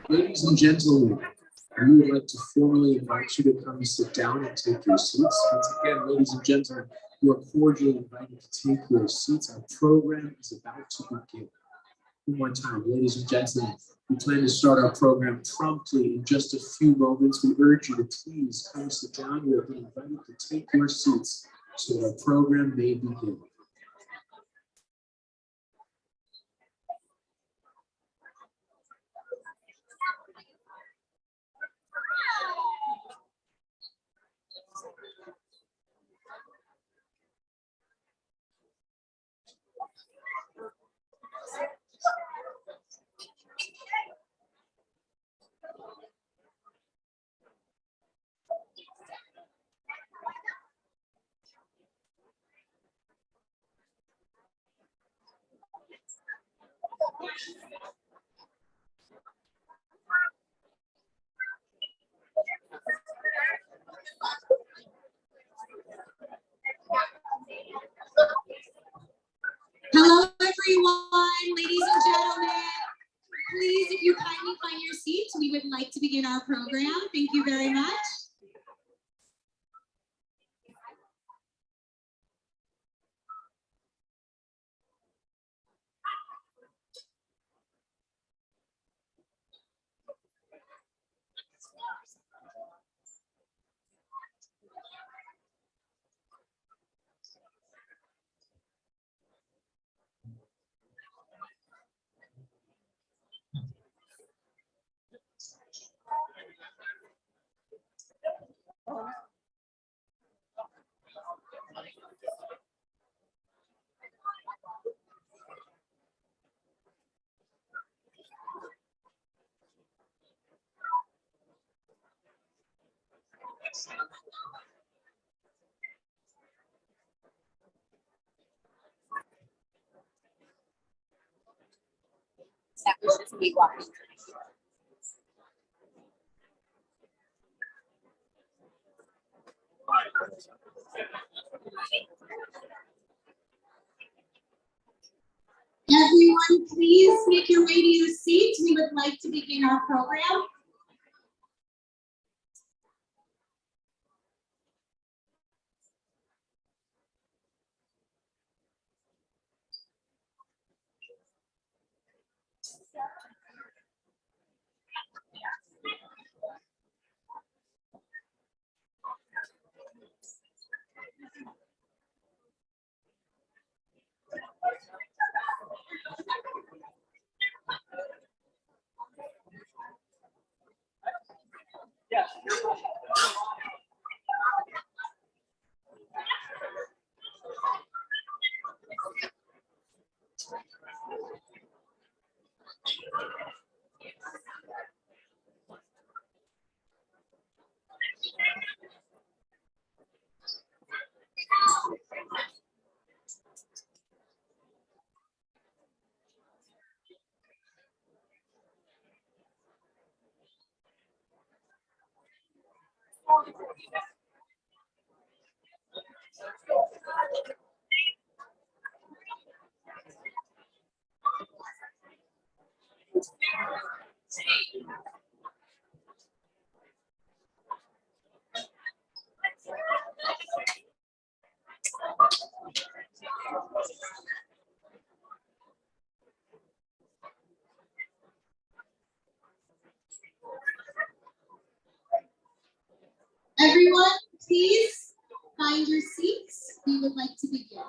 Ladies and gentlemen, we would like to formally invite you to come sit down and take your seats. Once again, ladies and gentlemen, you are cordially invited to take your seats. Our program is about to begin. One more time, ladies and gentlemen, we plan to start our program promptly in just a few moments. We urge you to please come sit down. You have been invited to take your seats so that our program may begin. Hello, everyone, ladies and gentlemen. Please, if you kindly find your seats, we would like to begin our program. Thank you very much. Everyone, please make your way to your seats. We would like to begin our program. Everyone, please find your seats. We would like to begin.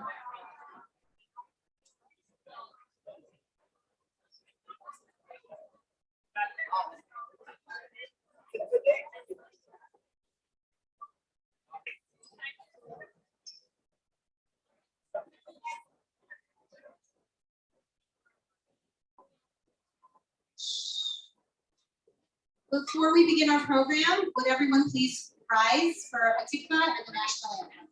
Before we begin our program, would everyone please rise for a tikva and the national anthem?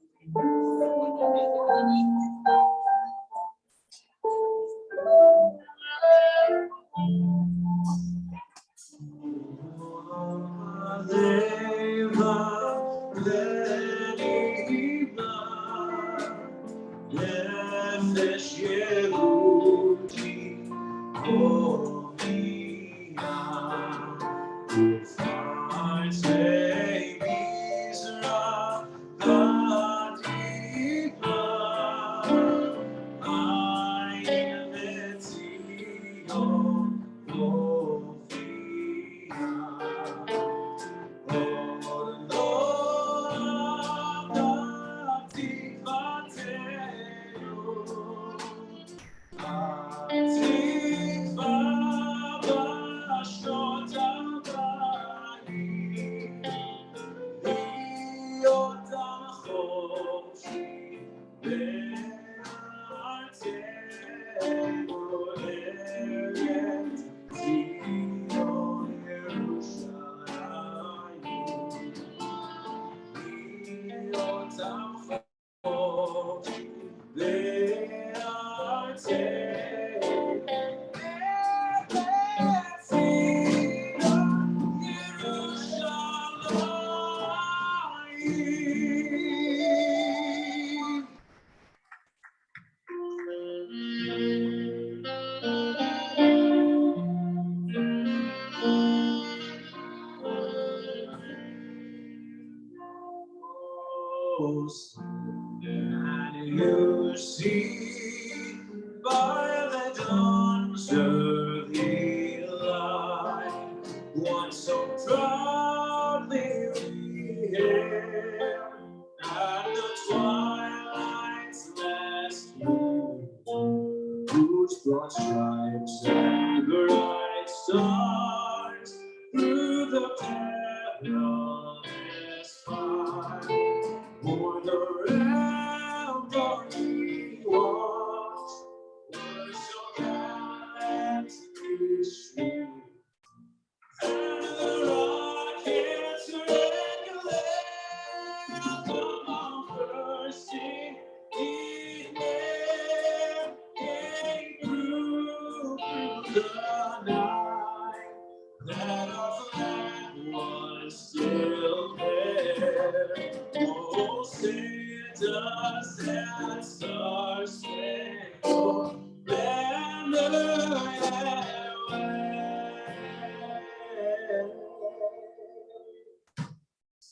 And you see by the dawn's early light what so proudly we hailed at the twilight's last moon, whose broad stripes and bright stars through the perilous fight. For the realm we watched were so gallantly streamed, and the rockets regulate upon bursting evening came through the night, that our flag was still there. Oh, Santa, Santa, stars spangled banner and wave.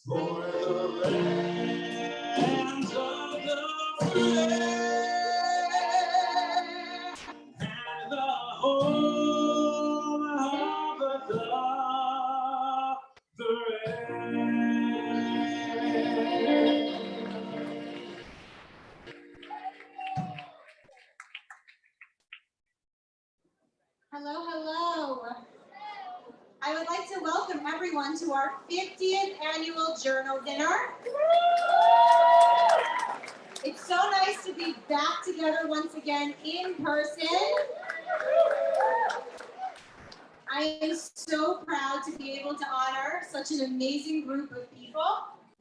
For the lands of the free and the home of the brave. Hello, hello. I would like to welcome everyone to our 50th annual journal dinner. It's so nice to be back together once again in person. I am so proud to be able to honor such an amazing group of people.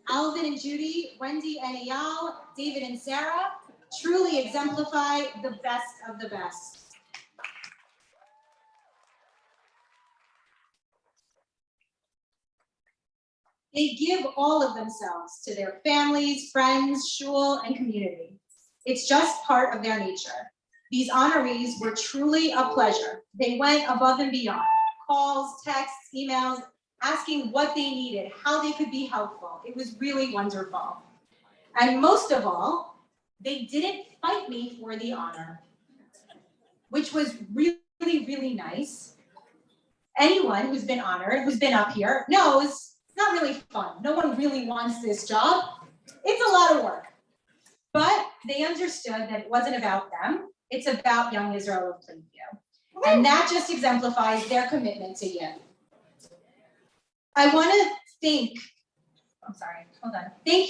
Alvin and Judy, Wendy and Eyal, David and Sarah truly exemplify the best of the best. They give all of themselves to their families, friends, shul, and community. It's just part of their nature. These honorees were truly a pleasure. They went above and beyond. Calls, texts, emails, asking what they needed, how they could be helpful. It was really wonderful. And most of all, they didn't fight me for the honor, which was really, really nice. Anyone who's been honored, who's been up here, knows it's not really fun. No one really wants this job. It's a lot of work. But they understood that it wasn't about them. It's about Young Israel of Plainview. And that just exemplifies their commitment to you. I want to thank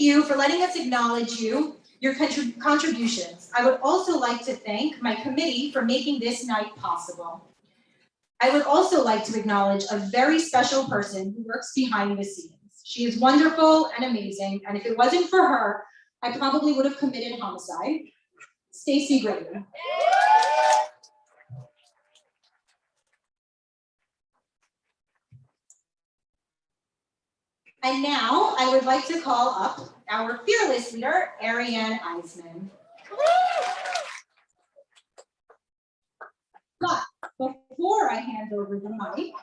you for letting us acknowledge your contributions. I would also like to thank my committee for making this night possible. I would also like to acknowledge a very special person who works behind the scenes. She is wonderful and amazing, and if it wasn't for her, I probably would have committed homicide. Stacy Graydon. And now I would like to call up our fearless leader, Ariane Eisman. But before I hand over the mic,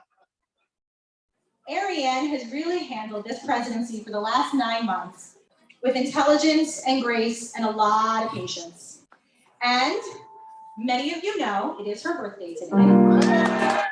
Ariane has really handled this presidency for the last 9 months with intelligence and grace and a lot of patience. And many of you know it is her birthday today.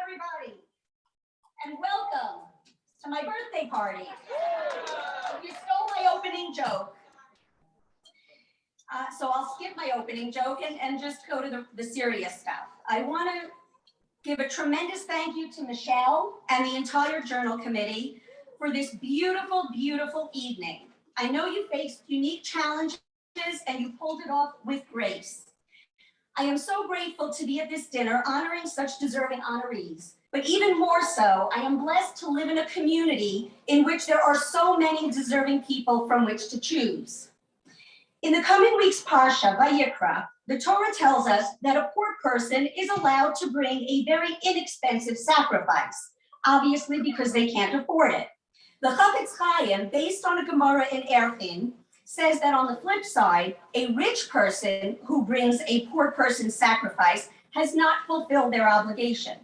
Everybody, and welcome to my birthday party. You stole my opening joke. So I'll skip my opening joke and just go to the serious stuff. I want to give a tremendous thank you to Michelle and the entire Journal Committee for this beautiful, beautiful evening. I know you faced unique challenges and you pulled it off with grace. I am so grateful to be at this dinner honoring such deserving honorees. But even more so, I am blessed to live in a community in which there are so many deserving people from which to choose. In the coming week's Parsha, Vayikra, the Torah tells us that a poor person is allowed to bring a very inexpensive sacrifice, obviously because they can't afford it. The Chafetz Chaim, based on a Gemara in Erchin, says that on the flip side, a rich person who brings a poor person's sacrifice has not fulfilled their obligation.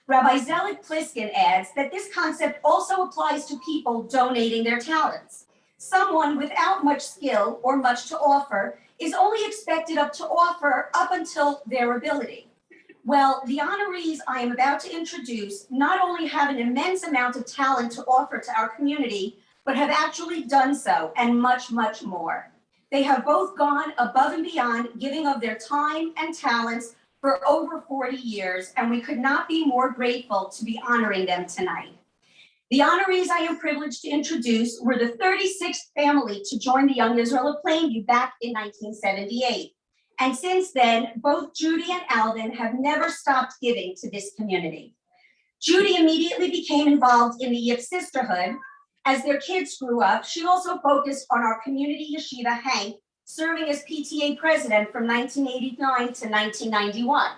Rabbi Zelik Pliskin adds that this concept also applies to people donating their talents. Someone without much skill or much to offer is only expected to offer up until their ability. Well, the honorees I am about to introduce not only have an immense amount of talent to offer to our community, but have actually done so, and much, much more. They have both gone above and beyond, giving of their time and talents for over 40 years, and we could not be more grateful to be honoring them tonight. The honorees I am privileged to introduce were the 36th family to join the Young Israel of Plainview back in 1978. And since then, both Judy and Alvin have never stopped giving to this community. Judy immediately became involved in the Yip Sisterhood. As their kids grew up, she also focused on our community yeshiva, Hank, serving as PTA president from 1989 to 1991.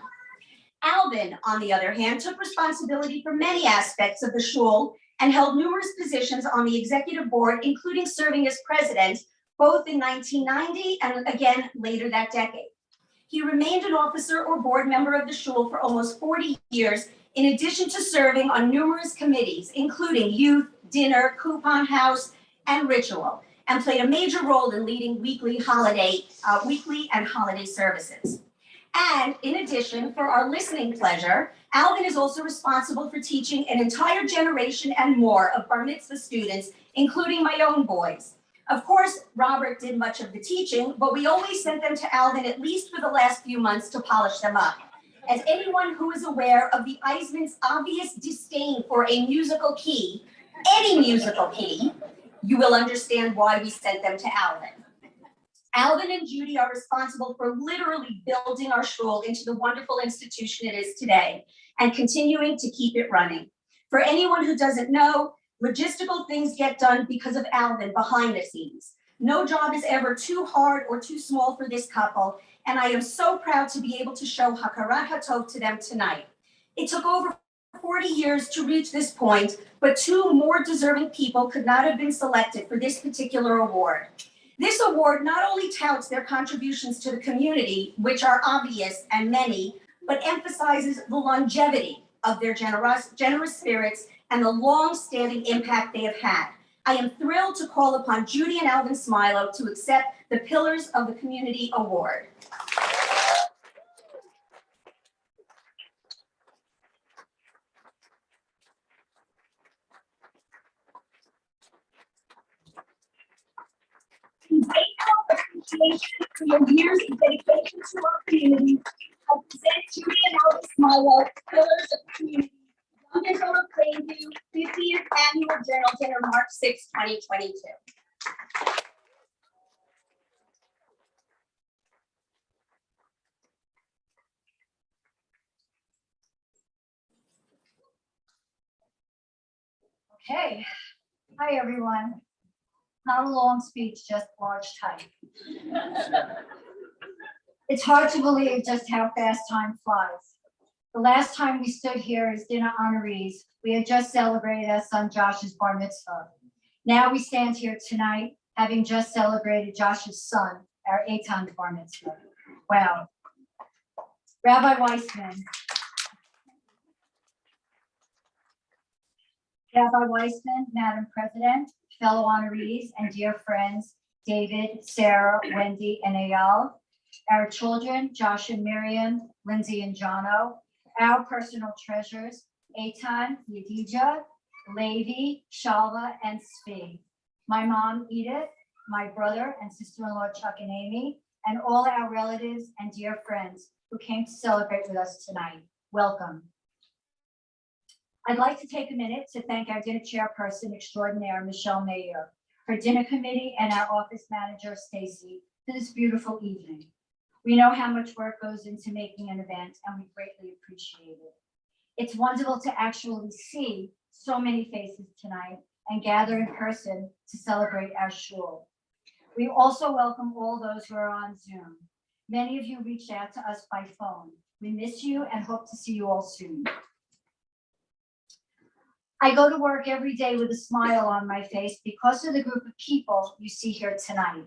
Alvin, on the other hand, took responsibility for many aspects of the shul and held numerous positions on the executive board, including serving as president, both in 1990 and again later that decade. He remained an officer or board member of the shul for almost 40 years, in addition to serving on numerous committees, including youth, dinner, coupon house, and ritual, and played a major role in leading weekly and holiday services. And in addition, for our listening pleasure, Alvin is also responsible for teaching an entire generation and more of bar mitzvah students, including my own boys. Of course, Robert did much of the teaching, but we always sent them to Alvin at least for the last few months to polish them up. As anyone who is aware of the Eisman's obvious disdain for a musical key, any musical key, you will understand why we sent them to Alvin. Alvin and Judy are responsible for literally building our shul into the wonderful institution it is today and continuing to keep it running. For anyone who doesn't know, logistical things get done because of Alvin behind the scenes. No job is ever too hard or too small for this couple, and I am so proud to be able to show Hakarat Hatov to them tonight. It took over 40 years to reach this point, but two more deserving people could not have been selected for this particular award. This award not only touts their contributions to the community, which are obvious and many, but emphasizes the longevity of their generous spirits and the long-standing impact they have had. I am thrilled to call upon Judy and Alvin Smilo to accept the Pillars of the Community Award. In appreciation for your years of dedication to our community, I present Judy and Alvin Smilo, Pillars of the Community, Young Adult of Plainview, 50th Annual Journal Dinner, March 6, 2022. Okay, hi everyone. Not a long speech, just large type. It's hard to believe just how fast time flies. The last time we stood here as dinner honorees, we had just celebrated our son Josh's bar mitzvah. Now we stand here tonight, having just celebrated Josh's son, our Eitan's bar mitzvah. Wow. Rabbi Weissman, Madam President, fellow honorees, and dear friends, David, Sarah, Wendy, and Eyal, our children, Josh and Miriam, Lindsay and Jono, our personal treasures, Eitan, Yedija, Levi, Shalva, and Svi, my mom, Edith, my brother and sister-in-law, Chuck and Amy, and all our relatives and dear friends who came to celebrate with us tonight. Welcome. I'd like to take a minute to thank our dinner chairperson extraordinaire, Michelle Mayer, her dinner committee, and our office manager, Stacy, for this beautiful evening. We know how much work goes into making an event, and we greatly appreciate it. It's wonderful to actually see so many faces tonight and gather in person to celebrate our shul. We also welcome all those who are on Zoom. Many of you reached out to us by phone. We miss you and hope to see you all soon. I go to work every day with a smile on my face because of the group of people you see here tonight.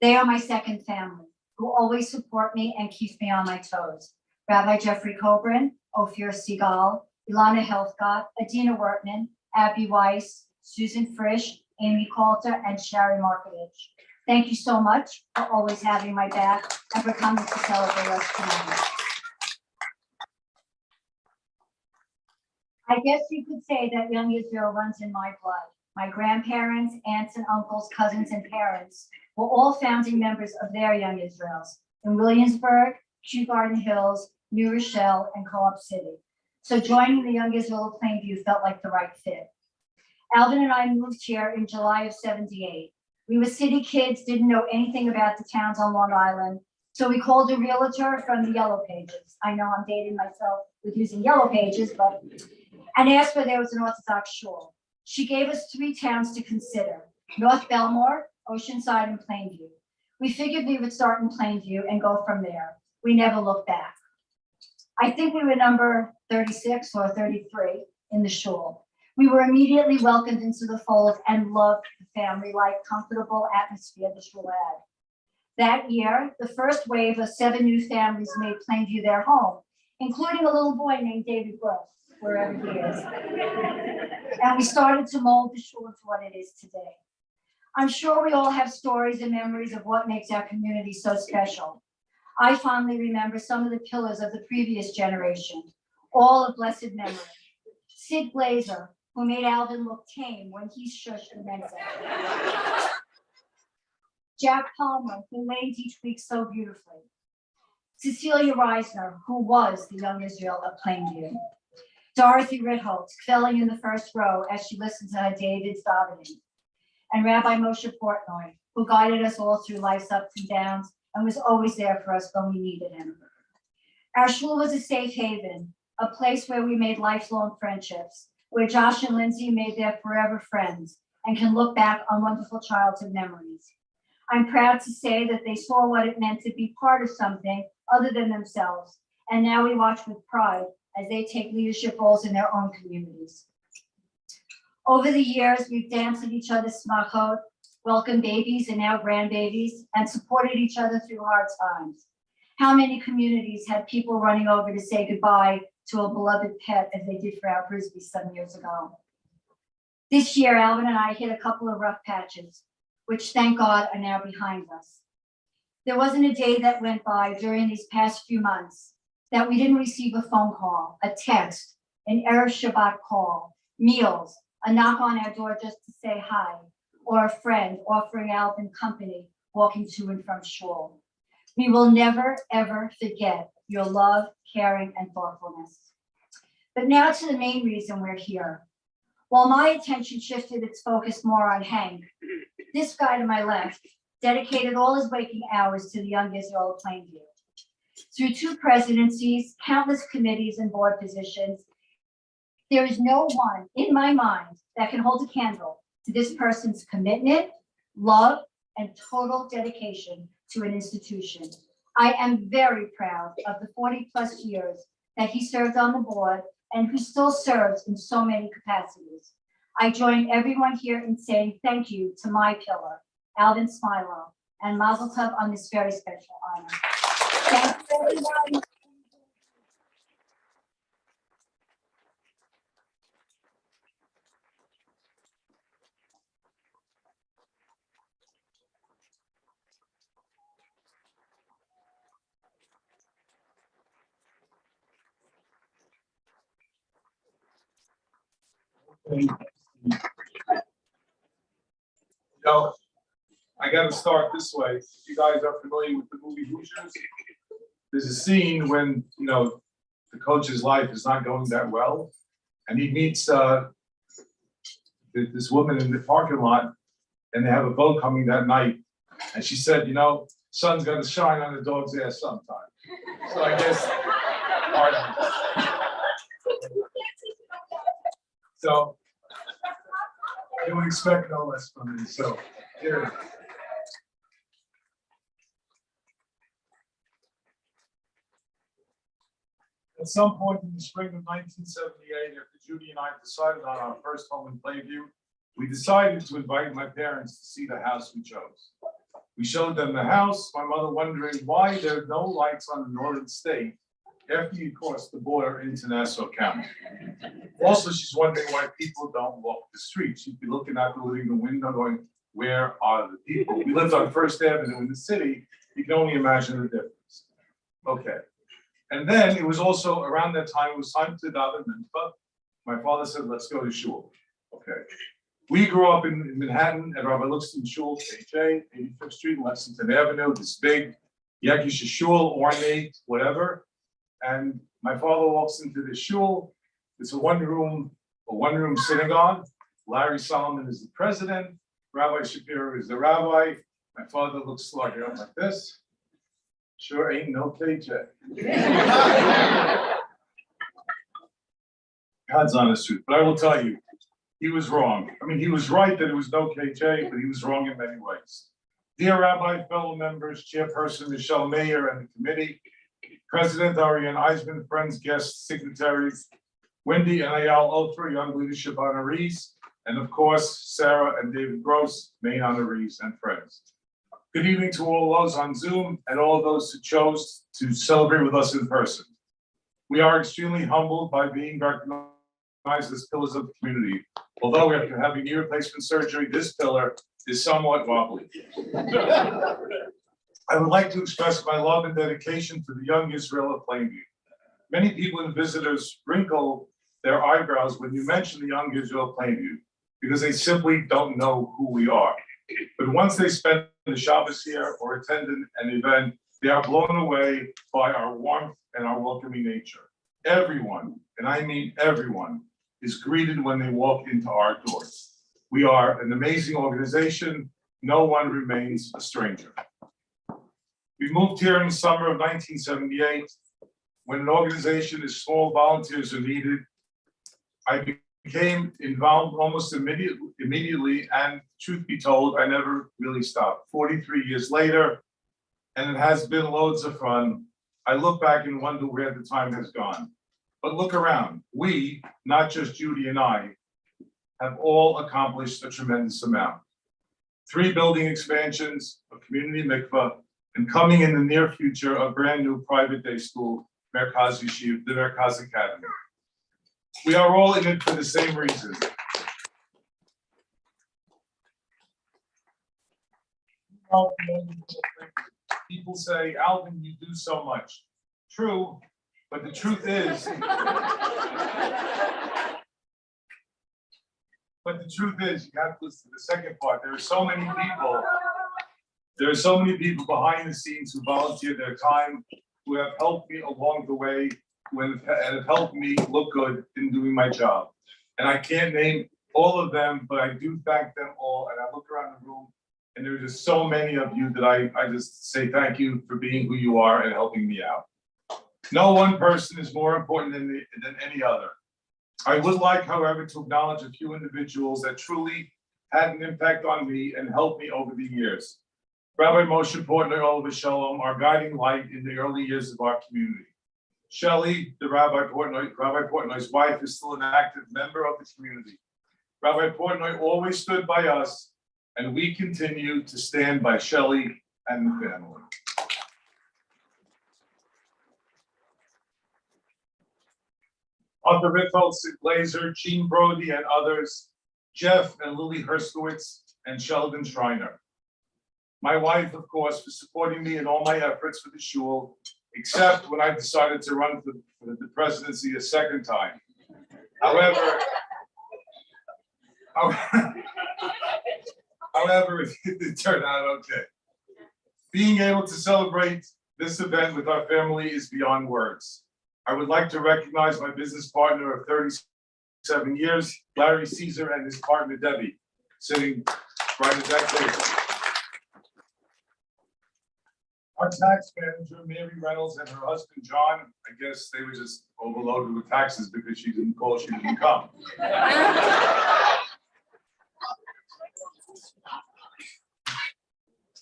They are my second family, who always support me and keeps me on my toes. Rabbi Jeffrey Kobrin, Ophir Segal, Ilana Helfgott, Adina Wertman, Abby Weiss, Susan Frisch, Amy Coulter, and Sherry Markovich. Thank you so much for always having my back and for coming to celebrate us tonight. I guess you could say that Young Israel runs in my blood. My grandparents, aunts and uncles, cousins and parents were all founding members of their Young Israels in Williamsburg, Kew Garden Hills, New Rochelle, and Co-op City. So joining the Young Israel of Plainview felt like the right fit. Alvin and I moved here in July of '78. We were city kids, didn't know anything about the towns on Long Island, so we called a realtor from the Yellow Pages. I know I'm dating myself with using Yellow Pages, and asked where there was an Orthodox shul. She gave us 3 towns to consider: North Belmore, Oceanside, and Plainview. We figured we would start in Plainview and go from there. We never looked back. I think we were number 36 or 33 in the shul. We were immediately welcomed into the fold and loved the family-like, comfortable atmosphere the shul had. That year, the first wave of 7 new families made Plainview their home, including a little boy named David Gross, wherever he is. And we started to mold the shul into what it is today. I'm sure we all have stories and memories of what makes our community so special. I fondly remember some of the pillars of the previous generation, all of blessed memory. Sid Glazer, who made Alvin look tame when he shushed and meant it. Jack Palmer, who laid each week so beautifully. Cecilia Reisner, who was the Young Israel of Plainview. Dorothy Ritholtz, felling in the first row as she listened to her David's davening. and Rabbi Moshe Portnoy, who guided us all through life's ups and downs and was always there for us when we needed him. Our shul was a safe haven, a place where we made lifelong friendships, where Josh and Lindsay made their forever friends and can look back on wonderful childhood memories. I'm proud to say that they saw what it meant to be part of something other than themselves, and now we watch with pride as they take leadership roles in their own communities. Over the years, we've danced at each other's smachot, welcomed babies and now grandbabies, and supported each other through hard times. How many communities had people running over to say goodbye to a beloved pet as they did for our Frisbees some years ago? This year, Alvin and I hit a couple of rough patches, which thank God are now behind us. There wasn't a day that went by during these past few months that we didn't receive a phone call, a text, an Erev Shabbat call, meals, a knock on our door just to say hi, or a friend offering Alvin company walking to and from shul. We will never, ever forget your love, caring, and thoughtfulness. But now to the main reason we're here. While my attention shifted its focus more on Hank, this guy to my left dedicated all his waking hours to the young Israel of Plainview. Through 2 presidencies, countless committees and board positions, there is no one in my mind that can hold a candle to this person's commitment, love, and total dedication to an institution. I am very proud of the 40+ years that he served on the board and who still serves in so many capacities. I join everyone here in saying thank you to my pillar, Alvin Smilo, and Mazel Tov on this very special honor. Thank you, everyone. So I got to start this way. If you guys are familiar with the movie Hoosiers, there's a scene when, the coach's life is not going that well, and he meets this woman in the parking lot, and they have a boat coming that night, and she said, sun's gonna shine on the dog's ass sometime. So I guess, so you would expect no less from me. So here it is. At some point in the spring of 1978, after Judy and I decided on our first home in Plainview, we decided to invite my parents to see the house we chose. We showed them the house, my mother wondering why there are no lights on the northern state after you cross the border into Nassau County. Also, she's wondering why people don't walk the street. She'd be looking out the living window going, where are the people? We lived on First Avenue in the city. You can only imagine the difference. Okay. And then it was also around that time, it was time to daven mincha. My father said, let's go to shul. Okay. We grew up in Manhattan at Rabbi Luxton Shul, KJ, 85th Street, Lexington Avenue, this big Yakish shul, ornate, whatever. And my father walks into the shul. It's a one-room synagogue. Larry Solomon is the president. Rabbi Shapiro is the rabbi. My father looks like this. Sure ain't no KJ. God's honest truth. But I will tell you, he was wrong. I mean, he was right that it was no KJ, but he was wrong in many ways. Dear Rabbi, fellow members, Chairperson Michelle Mayer and the committee, President Ariane Eisman, friends, guests, signatories, Wendy and Ayal Ofer, Young Leadership honorees, and of course, Sarah and David Gross, main honorees and friends. Good evening to all those on Zoom and all those who chose to celebrate with us in person. We are extremely humbled by being recognized as pillars of the community. Although after having knee replacement surgery, this pillar is somewhat wobbly. I would like to express my love and dedication to the young Israel of Plainview. Many people and visitors wrinkle their eyebrows when you mention the young Israel of Plainview because they simply don't know who we are. But once they spend the Shabbos here or attend an event, they are blown away by our warmth and our welcoming nature. Everyone, and I mean everyone, is greeted when they walk into our doors. We are an amazing organization. No one remains a stranger. We moved here in the summer of 1978. When an organization is small, volunteers are needed. I became involved almost immediately, and truth be told, I never really stopped. 43 years later, and it has been loads of fun. I look back and wonder where the time has gone. But look around. We, not just Judy and I, have all accomplished a tremendous amount. 3 building expansions, a community mikvah, and coming in the near future, a brand new private day school, Merkaz Yeshiva, the Merkaz Academy. We are all in it for the same reason. People say, Alvin, you do so much. True, but the truth is, you have to listen to the second part. There are so many people behind the scenes who volunteer their time, who have helped me along the way, and have helped me look good in doing my job. And I can't name all of them, but I do thank them all. And I look around the room, and there's just so many of you that I just say thank you for being who you are and helping me out. No one person is more important than any other. I would like, however, to acknowledge a few individuals that truly had an impact on me and helped me over the years. Rabbi Moshe Portnoy, Oliver Shalom, our guiding light in the early years of our community. Shelley, the Rabbi Portnoy's wife, is still an active member of the community. Rabbi Portnoy always stood by us, and we continue to stand by Shelley and the family. Arthur Ritholtz, Glazer, Gene Brody, and others, Jeff and Lily Herskowitz, and Sheldon Schreiner. My wife, of course, for supporting me in all my efforts for the shul, except when I decided to run for the presidency a second time. However, it turned out okay. Being able to celebrate this event with our family is beyond words. I would like to recognize my business partner of 37 years, Larry Caesar, and his partner, Debbie, sitting right at that table. Our tax manager, Mary Reynolds, and her husband, John, I guess they were just overloaded with taxes because she didn't call, she didn't come.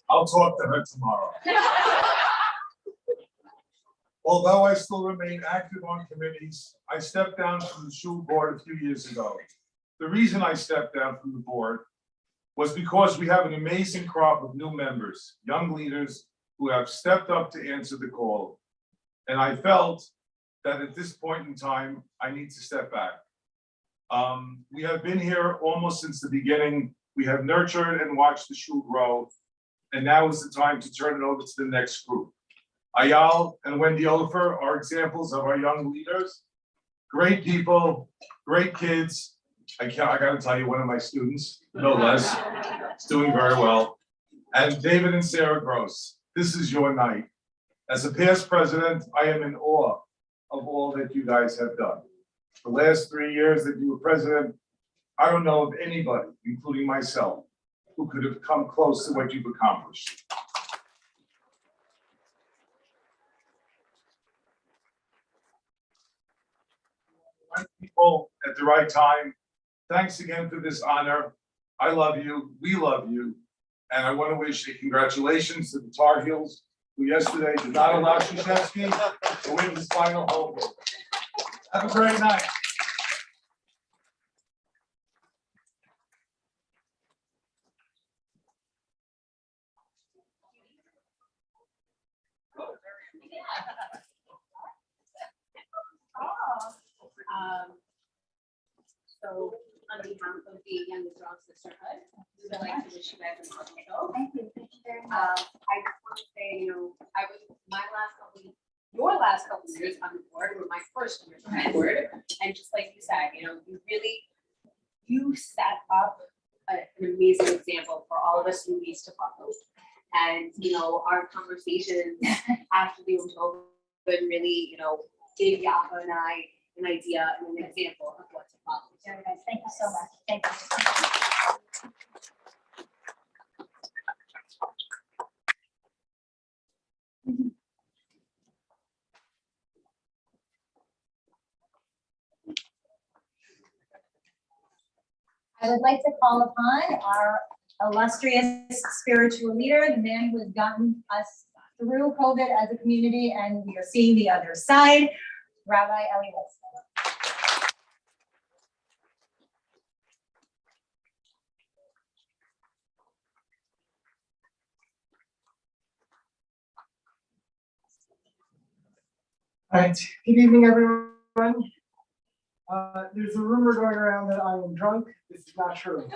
I'll talk to her tomorrow. Although I still remain active on committees, I stepped down from the shul board a few years ago. The reason I stepped down from the board was because we have an amazing crop of new members, young leaders who have stepped up to answer the call. And I felt that at this point in time, I need to step back. We have been here almost since the beginning. We have nurtured and watched the shul grow. And now is the time to turn it over to the next group. Ayal and Wendy Oliver are examples of our young leaders. Great people, great kids. I gotta tell you, one of my students, no less, is doing very well. And David and Sarah Gross, this is your night. As a past president, I am in awe of all that you guys have done. The last 3 years that you were president, I don't know of anybody, including myself, who could have come close to what you've accomplished. Right people at the right time. Thanks again for this honor. I love you, we love you, and I want to wish a congratulations to the Tar Heels, who yesterday did not allow Krzyzewski to win his final home game. Have a great night. So on behalf of the Young Israel Sisterhood, we would like to wish you guys a wonderful show. Thank you very much. I just want to say, I was your last couple of years on the board were my first years on the board. And just like you said, you set up an amazing example for all of us newbies to follow. And, our conversations after the October really, gave Yafa and I an idea and an example of what to follow. Very nice. Thank you so much. Thank you. I would like to call upon our illustrious spiritual leader, the man who has gotten us through COVID as a community, and we are seeing the other side, Rabbi Eli Witzman. All right, good evening, everyone. There's a rumor going around that I am drunk. This is not true.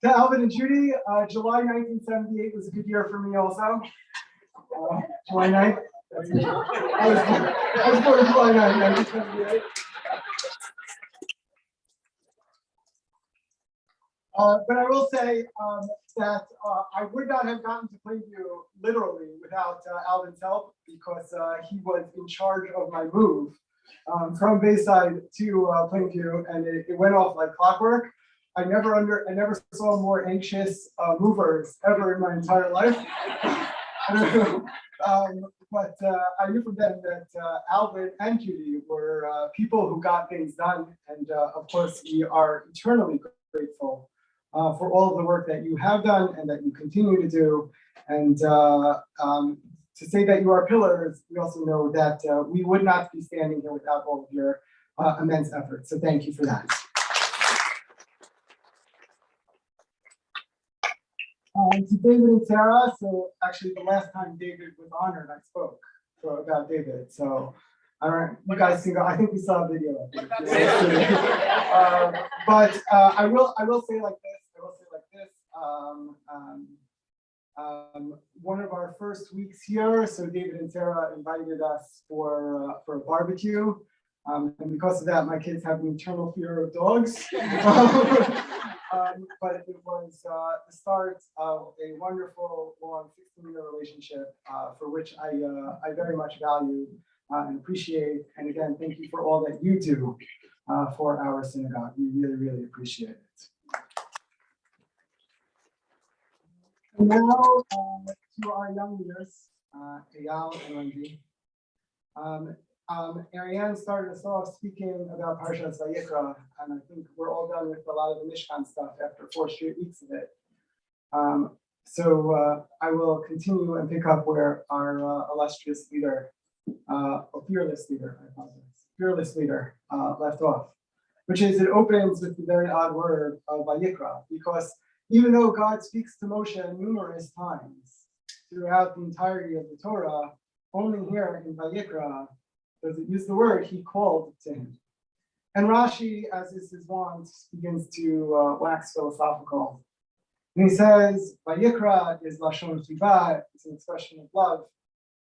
To Alvin and Judy, July 1978 was a good year for me also. July 9th. That's me. I was born July 9th, 1978. But I will say that I would not have gotten to Plainview literally without Alvin's help, because he was in charge of my move from Bayside to Plainview, and it went off like clockwork. I never saw more anxious movers ever in my entire life. But I knew from then that Alvin and Judy were people who got things done, and of course we are eternally grateful for all of the work that you have done and that you continue to do. And to say that you are pillars, we also know that we would not be standing here without all of your immense efforts. So thank you for that. To David and Sarah, so actually the last time David was honored, I spoke about David. So I don't, you guys can go. I think we saw a video of it. But I will say like this. One of our first weeks here, so David and Sarah invited us for a barbecue, and because of that, my kids have an eternal fear of dogs. But it was the start of a wonderful, long 16-year relationship for which I very much value and appreciate. And again, thank you for all that you do for our synagogue. We really, really appreciate it. And now to our young leaders, Eyal and Wendy. Ariane started us off speaking about Parshas Vayikra, and I think we're all done with a lot of the Mishkan stuff after 4 straight weeks of it. So I will continue and pick up where our illustrious leader, fearless leader left off, which is it opens with the very odd word of Vayikra, because even though God speaks to Moshe numerous times throughout the entirety of the Torah, only here in Vayikra does it use the word he called to him. And Rashi, as is his wont, begins to wax philosophical. And he says, Vayikra is Lashon Tiva, it's an expression of love,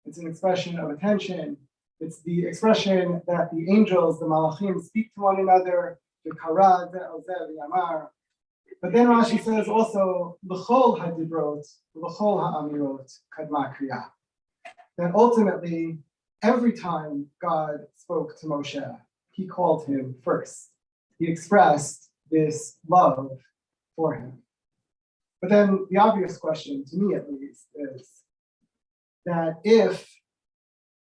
it's an expression of attention, it's the expression that the angels, the malachim, speak to one another, the Karad, the Yamar. But then Rashi says also, L'chol hadibrot, l'chol ha'amirot, kadma kriya. That ultimately, every time God spoke to Moshe, he called him first. He expressed this love for him. But then the obvious question, to me at least, is that if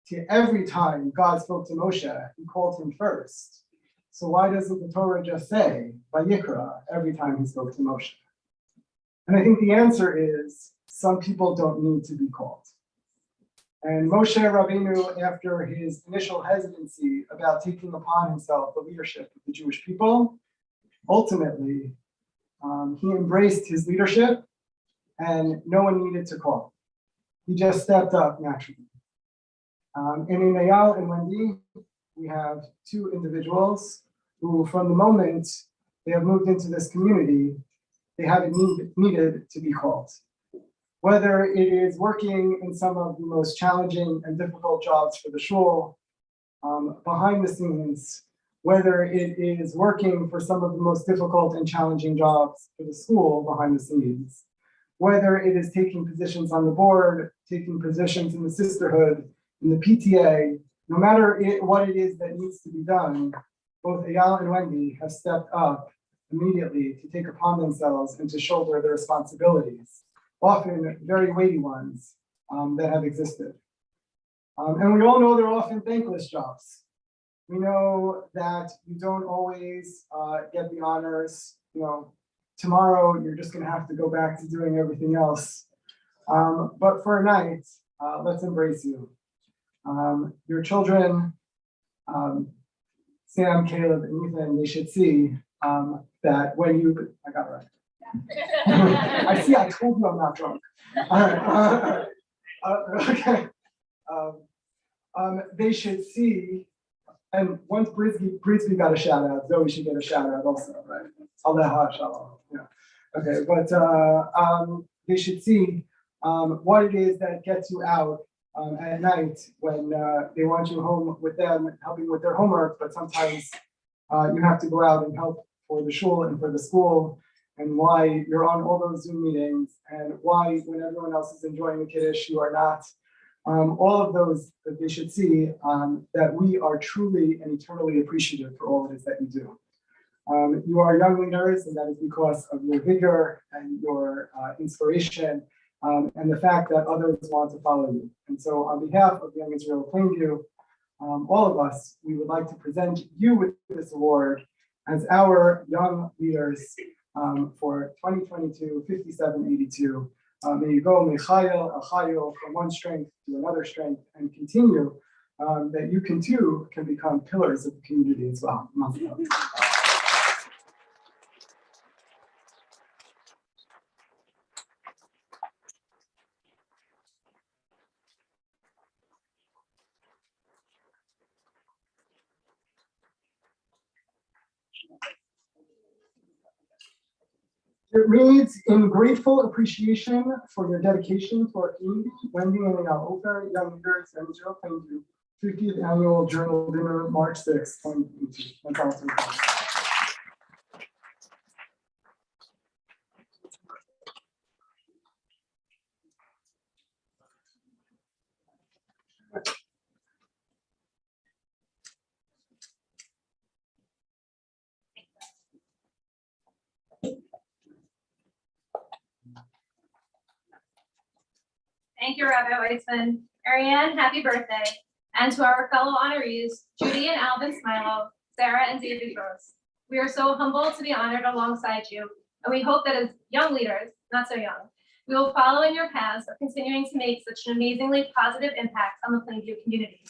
to every time God spoke to Moshe, he called him first, so why doesn't the Torah just say, Vayikra, every time he spoke to Moshe? And I think the answer is, some people don't need to be called. And Moshe Rabbeinu, after his initial hesitancy about taking upon himself the leadership of the Jewish people, ultimately, he embraced his leadership and no one needed to call. He just stepped up naturally. And in Eyal and Wendy, we have 2 individuals who, from the moment they have moved into this community, they haven't needed to be called. Whether it is working in some of the most challenging and difficult jobs for the shul, behind the scenes, whether it is working for some of the most difficult and challenging jobs for the school behind the scenes, whether it is taking positions on the board, taking positions in the sisterhood, in the PTA, No matter what it is that needs to be done, both Eyal and Wendy have stepped up immediately to take upon themselves and to shoulder the responsibilities, often very weighty ones, that have existed. And we all know they're often thankless jobs. We know that you don't always get the honors. You know, tomorrow you're just gonna have to go back to doing everything else. But for a night, let's embrace you. Your children, Sam, Caleb, and Ethan, they should see that when you, I got it right. I see, I told you I'm not drunk. All right. Okay. They should see, and once Brisby got a shout out, Zoe should get a shout out also, right? Aleha shalom. Yeah. Okay, but they should see what it is that gets you out at night when they want you home with them, helping with their homework, but sometimes you have to go out and help for the shul and for the school, and why you're on all those Zoom meetings, and why when everyone else is enjoying the Kiddush, you are not. All of those that they should see that we are truly and eternally appreciative for all it is that you do. You are young leaders, and that is because of your vigor and your inspiration, and the fact that others want to follow you. And so on behalf of Young Israel Plainview, all of us, we would like to present you with this award as our young leaders for 2022-5782. May you go Michael, from one strength to another strength, and continue that you too can become pillars of the community as well. It reads, in grateful appreciation for your dedication to our community, Wendy and Eyal Ofer, Young Leaders, and Israel Plainview, 50th Annual Journal Dinner, March 6, 2022. Thank you, Rabbi Weitzman. Ariane, happy birthday. And to our fellow honorees, Judy and Alvin Smilo, Sarah and David Gross. We are so humbled to be honored alongside you, and we hope that as young leaders, not so young, we will follow in your paths of continuing to make such an amazingly positive impact on the Plainview community.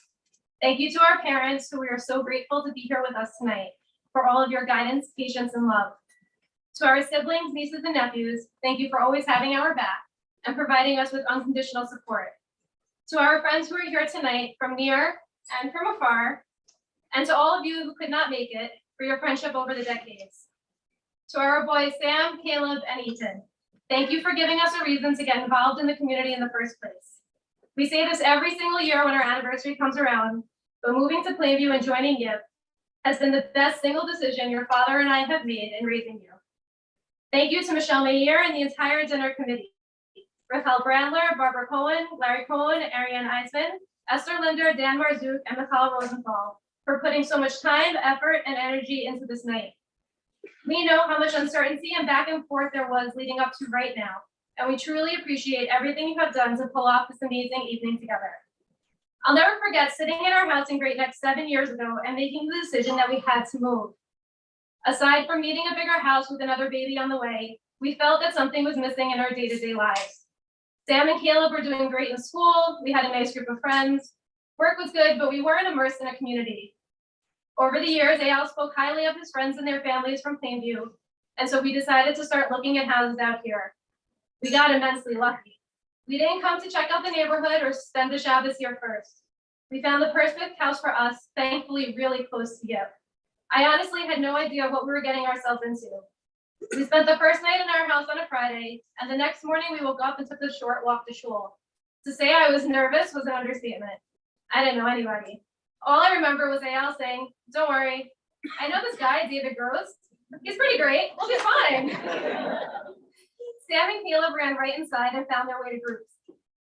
Thank you to our parents, who we are so grateful to be here with us tonight, for all of your guidance, patience, and love. To our siblings, nieces, and nephews, thank you for always having our back and providing us with unconditional support. To our friends who are here tonight from near and from afar, and to all of you who could not make it, for your friendship over the decades. To our boys, Sam, Caleb, and Ethan, thank you for giving us a reason to get involved in the community in the first place. We say this every single year when our anniversary comes around, but moving to Plainview and joining YIP has been the best single decision your father and I have made in raising you. Thank you to Michelle Mayer and the entire dinner committee. Rachel Brandler, Barbara Cohen, Larry Cohen, Ariane Eisman, Esther Linder, Dan Marzouk, and Michal Rosenthal for putting so much time, effort, and energy into this night. We know how much uncertainty and back and forth there was leading up to right now, and we truly appreciate everything you have done to pull off this amazing evening together. I'll never forget sitting in our house in Great Neck 7 years ago and making the decision that we had to move. Aside from needing a bigger house with another baby on the way, we felt that something was missing in our day-to-day lives. Sam and Caleb were doing great in school. We had a nice group of friends. Work was good, but we weren't immersed in a community. Over the years, Eyal spoke highly of his friends and their families from Plainview, and so we decided to start looking at houses out here. We got immensely lucky. We didn't come to check out the neighborhood or spend the Shabbos here first. We found the perfect house for us, thankfully really close to YIP. I honestly had no idea what we were getting ourselves into. We spent the first night in our house on a Friday, and the next morning we woke up and took a short walk to shul. To say I was nervous was an understatement. I didn't know anybody. All I remember was Eyal saying, "Don't worry, I know this guy, David Gross. He's pretty great, we'll be fine." Sam and Caleb ran right inside and found their way to groups.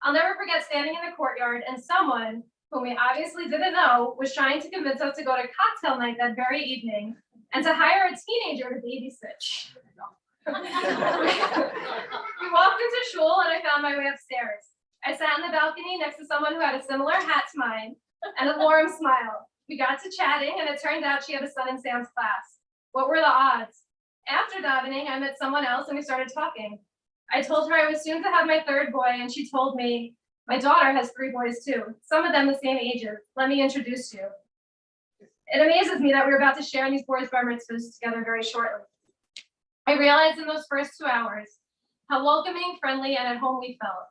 I'll never forget standing in the courtyard and someone whom we obviously didn't know, was trying to convince us to go to cocktail night that very evening and to hire a teenager to babysit. We walked into shul and I found my way upstairs. I sat in the balcony next to someone who had a similar hat to mine and a warm smile. We got to chatting and it turned out she had a son in Sam's class. What were the odds? After davening, I met someone else and we started talking. I told her I was soon to have my third boy and she told me, my daughter has 3 boys too, some of them the same ages. Let me introduce you. It amazes me that we were about to share in these boys' bar mitzvahs together very shortly. I realized in those first 2 hours how welcoming, friendly, and at home we felt.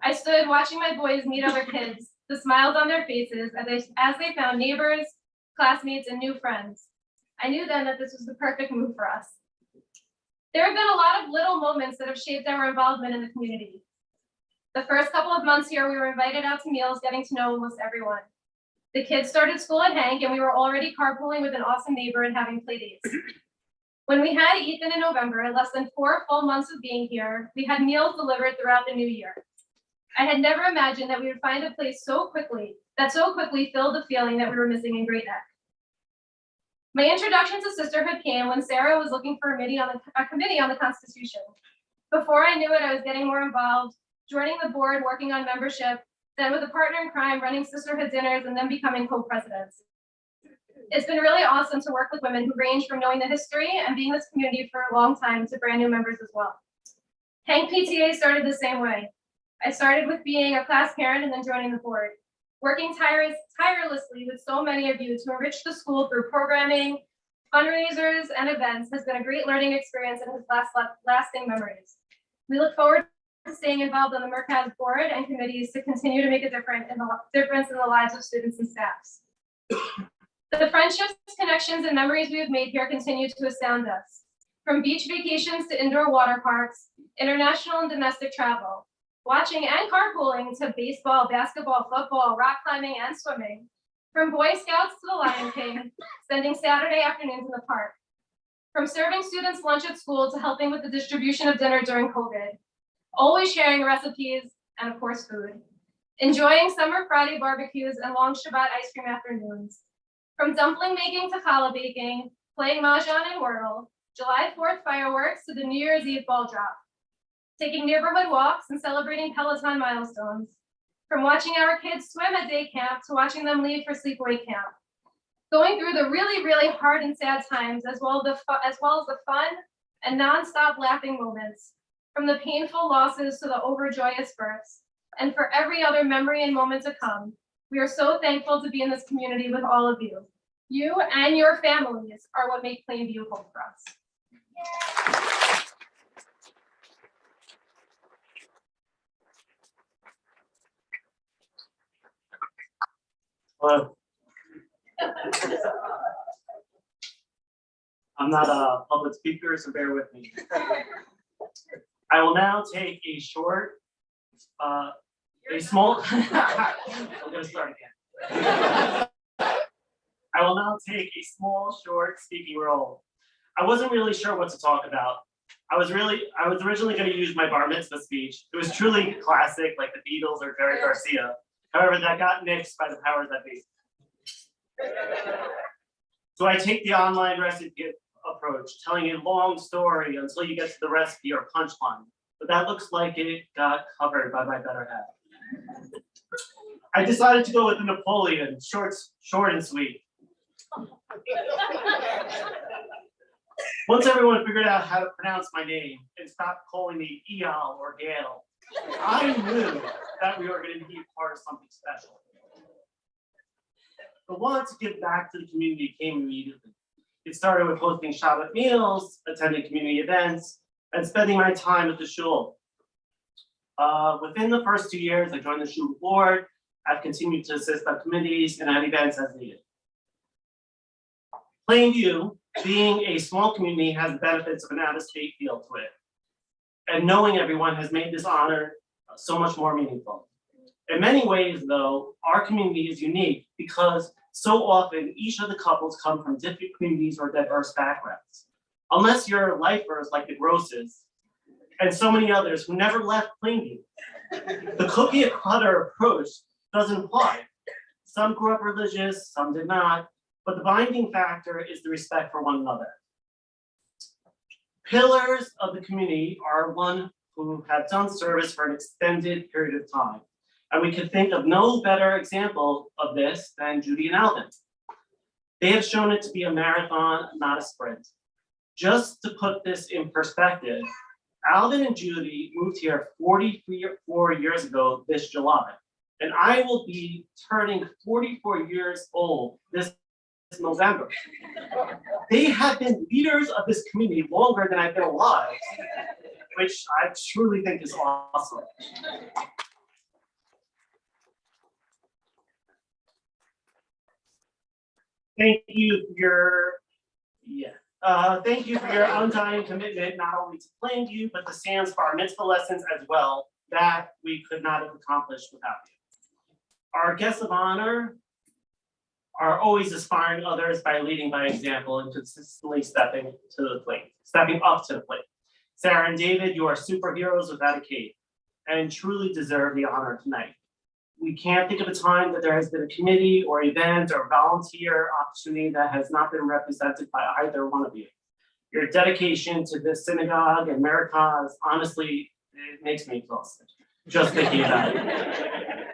I stood watching my boys meet other kids, the smiles on their faces as they found neighbors, classmates, and new friends. I knew then that this was the perfect move for us. There have been a lot of little moments that have shaped our involvement in the community. The first couple of months here, we were invited out to meals, getting to know almost everyone. The kids started school at Hank, and we were already carpooling with an awesome neighbor and having play dates. When we had Ethan in November, less than 4 full months of being here, we had meals delivered throughout the new year. I had never imagined that we would find a place so quickly filled the feeling that we were missing in Great Neck. My introduction to sisterhood came when Sarah was looking for a committee on the Constitution. Before I knew it, I was getting more involved, joining the board, working on membership, then with a partner in crime, running sisterhood dinners, and then becoming co-presidents. It's been really awesome to work with women who range from knowing the history and being in this community for a long time to brand new members as well. Hank PTA started the same way. I started with being a class parent and then joining the board. Working tirelessly with so many of you to enrich the school through programming, fundraisers, and events has been a great learning experience and has lasting memories. We look forward to staying involved on the Mercaz board and committees to continue to make a difference in the lives of students and staffs. The friendships, connections, and memories we have made here continue to astound us. From beach vacations to indoor water parks, international and domestic travel, watching and carpooling to baseball, basketball, football, rock climbing, and swimming. From Boy Scouts to the Lion King, spending Saturday afternoons in the park. From serving students lunch at school to helping with the distribution of dinner during COVID. Always sharing recipes and, of course, food. Enjoying summer Friday barbecues and long Shabbat ice cream afternoons. From dumpling making to challah baking, playing Mahjong and Wordle, July 4th fireworks to the New Year's Eve ball drop. Taking neighborhood walks and celebrating Peloton milestones. From watching our kids swim at day camp to watching them leave for sleepaway camp. Going through the really, really hard and sad times as well as the fun and nonstop laughing moments. From the painful losses to the overjoyous births. And for every other memory and moment to come. We are so thankful to be in this community with all of you. You and your families are what make Plainview home for us. Hello. I'm not a public speaker, so bear with me. I will now take a short, small, I'm gonna start again. I will now take a small, short speaking role. I wasn't really sure what to talk about. I was originally going to use my bar mitzvah speech. It was truly classic, like the Beatles or Jerry Garcia. However, that got nixed by the powers that be. So I take the online recipe approach, telling a long story until you get to the recipe or punchline. But that looks like it got covered by my better half. I decided to go with the Napoleon, short and sweet. Once everyone figured out how to pronounce my name and stopped calling me Eyal or Gail, I knew that we were going to be part of something special. The want to give back to the community came immediately. It started with hosting Shabbat meals, attending community events, and spending my time at the shul. Within the first 2 years, I joined the shul board. I've continued to assist on committees and at events as needed. Plainview, being a small community, has the benefits of an out-of-state feel to it. And knowing everyone has made this honor so much more meaningful. In many ways, though, our community is unique because so often each of the couples come from different communities or diverse backgrounds. Unless you're lifers like the Grosses and so many others who never left Plainview. The cookie cutter approach doesn't apply. Some grew up religious, some did not, but the binding factor is the respect for one another. Pillars of the community are one who have done service for an extended period of time. And we can think of no better example of this than Judy and Alvin. They have shown it to be a marathon, not a sprint. Just to put this in perspective, Alvin and Judy moved here 44 years ago this July. And I will be turning 44 years old this November. They have been leaders of this community longer than I've been alive, which I truly think is awesome. Thank you for your, thank you for your undying commitment, not only to Plainview, but to Sam's bar mitzvah lessons as well, that we could not have accomplished without you. Our guests of honor are always inspiring others by leading by example and consistently stepping up to the plate. Sarah and David, you are superheroes without a cape and truly deserve the honor tonight. We can't think of a time that there has been a committee or event or volunteer opportunity that has not been represented by either one of you. Your dedication to this synagogue and Americas, honestly, it makes me exhausted just thinking about it.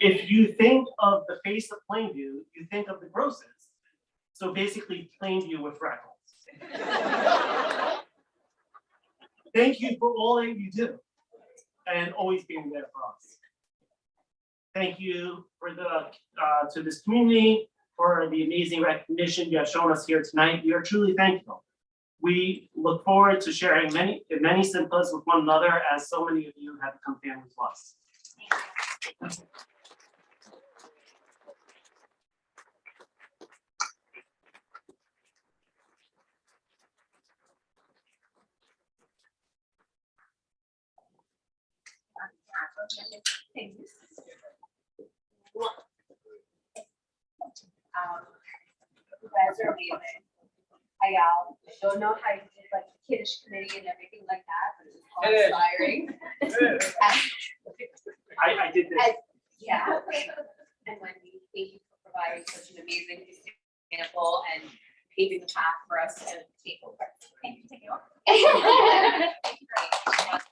If you think of the face of Plainview, you think of the grosses. So basically Plainview with freckles. Thank you for all that you do and always being there for us. Thank you for to this community for the amazing recognition you have shown us here tonight. We are truly thankful. We look forward to sharing many simchas with one another, as so many of you have become family to us. You guys are amazing. I don't know how you did like the Kiddush committee and everything like that, but it's all inspiring. I did this. Yeah. And Wendy, thank you for providing such an amazing example and paving the path for us to take over. Thank you for taking over. Thank you very much.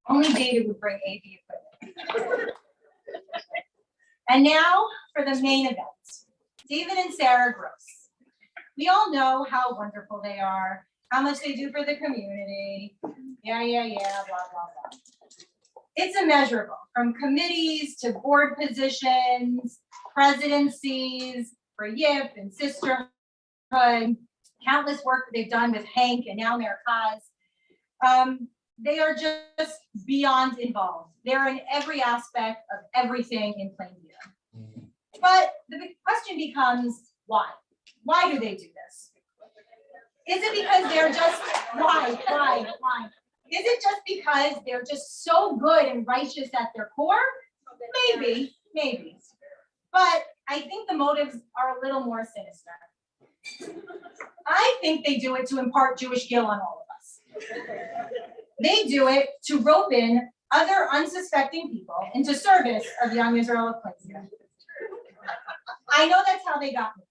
Only David would bring AV equipment. And now for the main event, David and Sarah Gross. We all know how wonderful they are, how much they do for the community. Yeah, blah, blah, blah. It's immeasurable, from committees to board positions, presidencies for YIP and sisterhood, countless work they've done with Hank and now Mayor Kaz. They are just beyond involved. They're in every aspect of everything in Plainview. But the big question becomes, why? Why do they do this? Is it because they're just, why? Is it just because they're just so good and righteous at their core? Maybe. But I think the motives are a little more sinister. I think they do it to impart Jewish guilt on all of us. They do it to rope in other unsuspecting people into service of young Israel of Plainview. I know that's how they got me.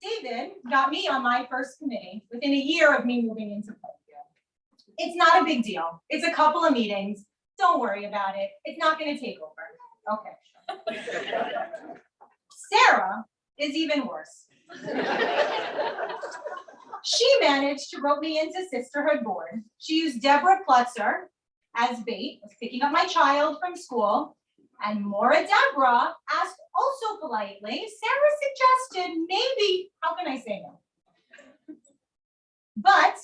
David got me on my first committee within a year of me moving into Plainview. It's not a big deal. It's a couple of meetings. Don't worry about it. It's not going to take over. Okay. Sarah is even worse. She managed to rope me into Sisterhood Board. She used Deborah Plutzer as bait, was picking up my child from school, and Maura Deborah asked also politely, Sarah suggested maybe, how can I say no? But,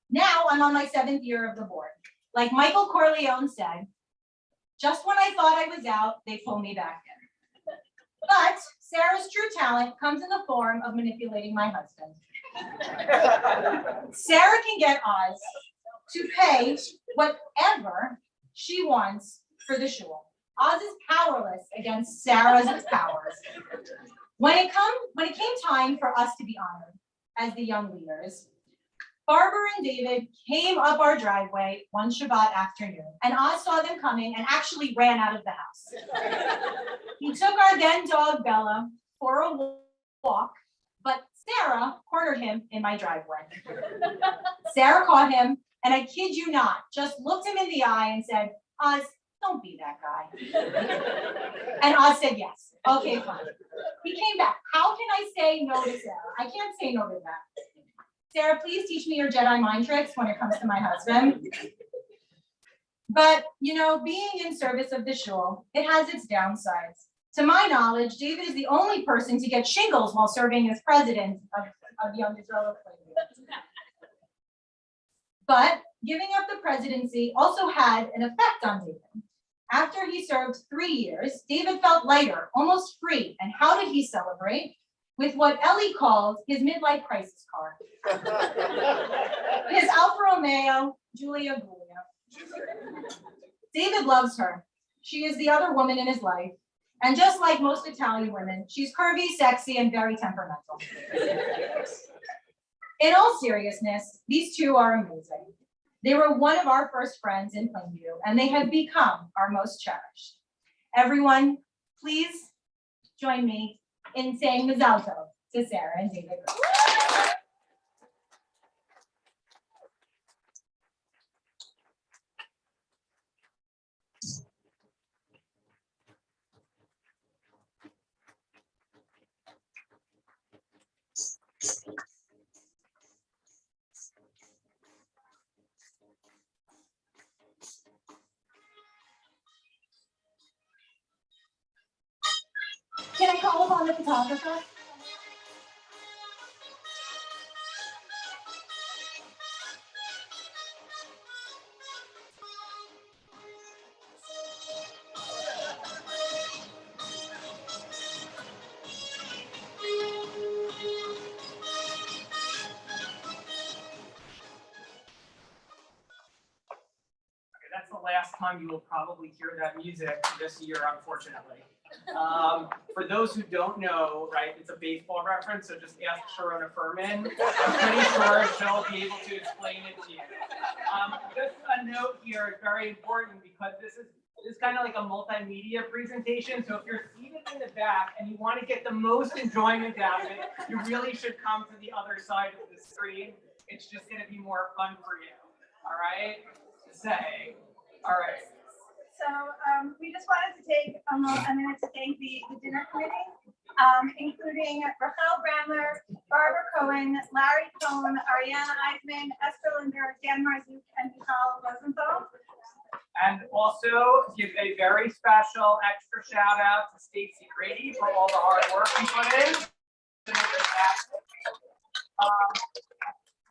now I'm on my 7th year of the board. Like Michael Corleone said, just when I thought I was out, they pulled me back in. But Sarah's true talent comes in the form of manipulating my husband. Sarah can get Oz to pay whatever she wants for the shul. Oz is powerless against Sarah's powers. When it came time for us to be honored as the young leaders, Barbara and David came up our driveway one Shabbat afternoon, and Oz saw them coming and actually ran out of the house. He took our then dog Bella for a walk, but Sarah cornered him in my driveway. Sarah caught him, and I kid you not, just looked him in the eye and said, Oz, don't be that guy. And Oz said yes. Okay, fine. He came back. How can I say no to Sarah? I can't say no to that. Sarah, please teach me your Jedi mind tricks when it comes to my husband. But, you know, being in service of the shul, it has its downsides. To my knowledge, David is the only person to get shingles while serving as president of Young Israel of Plainview. But giving up the presidency also had an effect on David. After he served 3 years, David felt lighter, almost free. And how did he celebrate? With what Ellie calls his midlife crisis car. His Alfa Romeo Giulia Giulia. David loves her. She is the other woman in his life. And just like most Italian women, she's curvy, sexy, and very temperamental. In all seriousness, these two are amazing. They were one of our first friends in Plainview, and they have become our most cherished. Everyone, please join me in saying Mazal Tov to Sarah and David. Can I call upon the photographer? That's the last time you will probably hear that music this year, unfortunately. For those who don't know, right, it's a baseball reference, so just ask Sharona Furman. I'm pretty sure she'll be able to explain it to you. Just a note here, it's very important because this is kind of like a multimedia presentation. So if you're seated in the back and you want to get the most enjoyment out of it, you really should come to the other side of the screen. It's just going to be more fun for you. All right? All right. So we just wanted to take a minute to thank the dinner committee, including Rachel Brandler, Barbara Cohen, Larry Cohn, Ariana Eisman, Esther Linder, Dan Marzuk, and Michal Rosenthal. And also give a very special extra shout out to Stacey Grady for all the hard work you put in.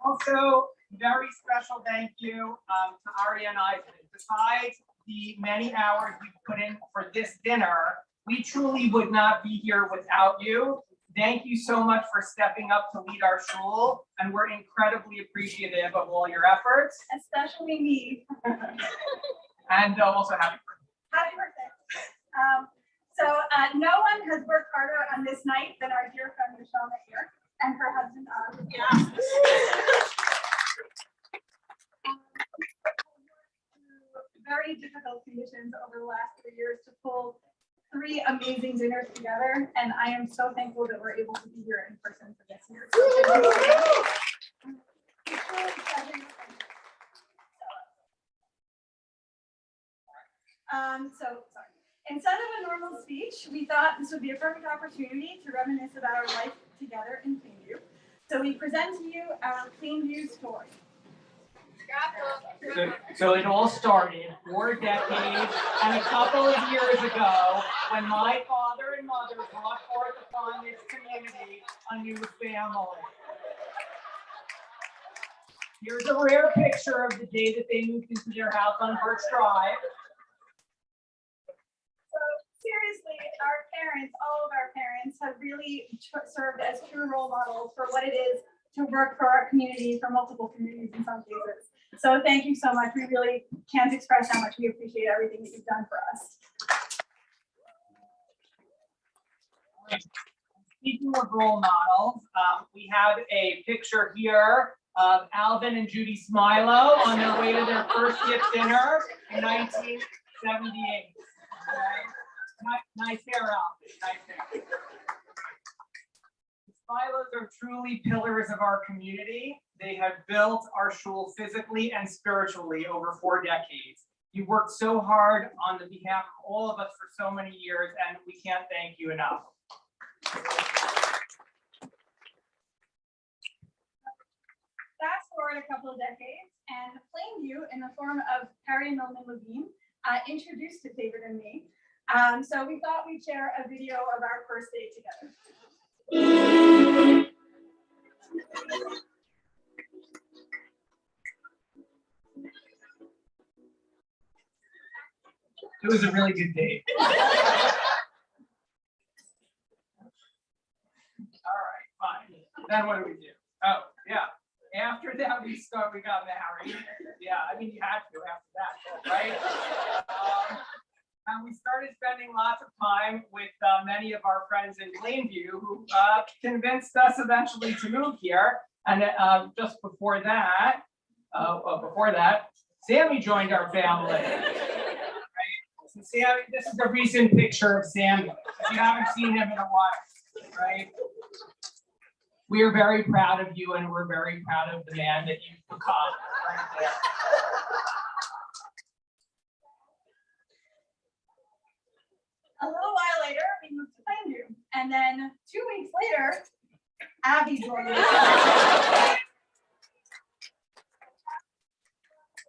Also, very special thank you to Ariana Eisman. Besides the many hours we put in for this dinner, we truly would not be here without you. Thank you so much for stepping up to lead our shul, and we're incredibly appreciative of all your efforts. Especially me. And also happy birthday. Happy birthday. So no one has worked harder on this night than our dear friend Michelle here and her husband. Very difficult conditions over the last 3 years to pull 3 amazing dinners together, and I am so thankful that we're able to be here in person for this year. Sorry. Instead of a normal speech, we thought this would be a perfect opportunity to reminisce about our life together in Plainview. So we present to you our Plainview story. So it all started 4 decades and a couple of years ago when my father and mother brought forth upon this community a new family. Here's a rare picture of the day that they moved into their house on Birch Drive. So seriously, our parents parents, all of our parents have really served as true role models for what it is to work for our community, for multiple communities in some cases. So thank you so much. We really can't express how much we appreciate everything that you've done for us. Speaking of role models, we have a picture here of Alvin and Judy Smilo on their way to their first gift dinner in 1978. Okay? Nice hair, Alvin. Nice hair. The Smilos are truly pillars of our community. They have built our shul physically and spiritually over 4 decades. You worked so hard on the behalf of all of us for so many years, and we can't thank you enough. Fast forward a couple of decades, and Plainview, in the form of Harry Millman Levine, introduced to David and me. So we thought we'd share a video of our first day together. It was a really good date. All right, fine. Then what do we do? Oh, yeah. After that, we got married. Yeah, I mean, you had to after that, right? And we started spending lots of time with many of our friends in Plainview who convinced us eventually to move here. And just before that, Sammy joined our family. Right? So Sammy, this is a recent picture of Sammy. You haven't seen him in a while, right? We are very proud of you, and we're very proud of the man that you've become right there. A little while later, we moved to Plainview, and then 2 weeks later, Abby joined us.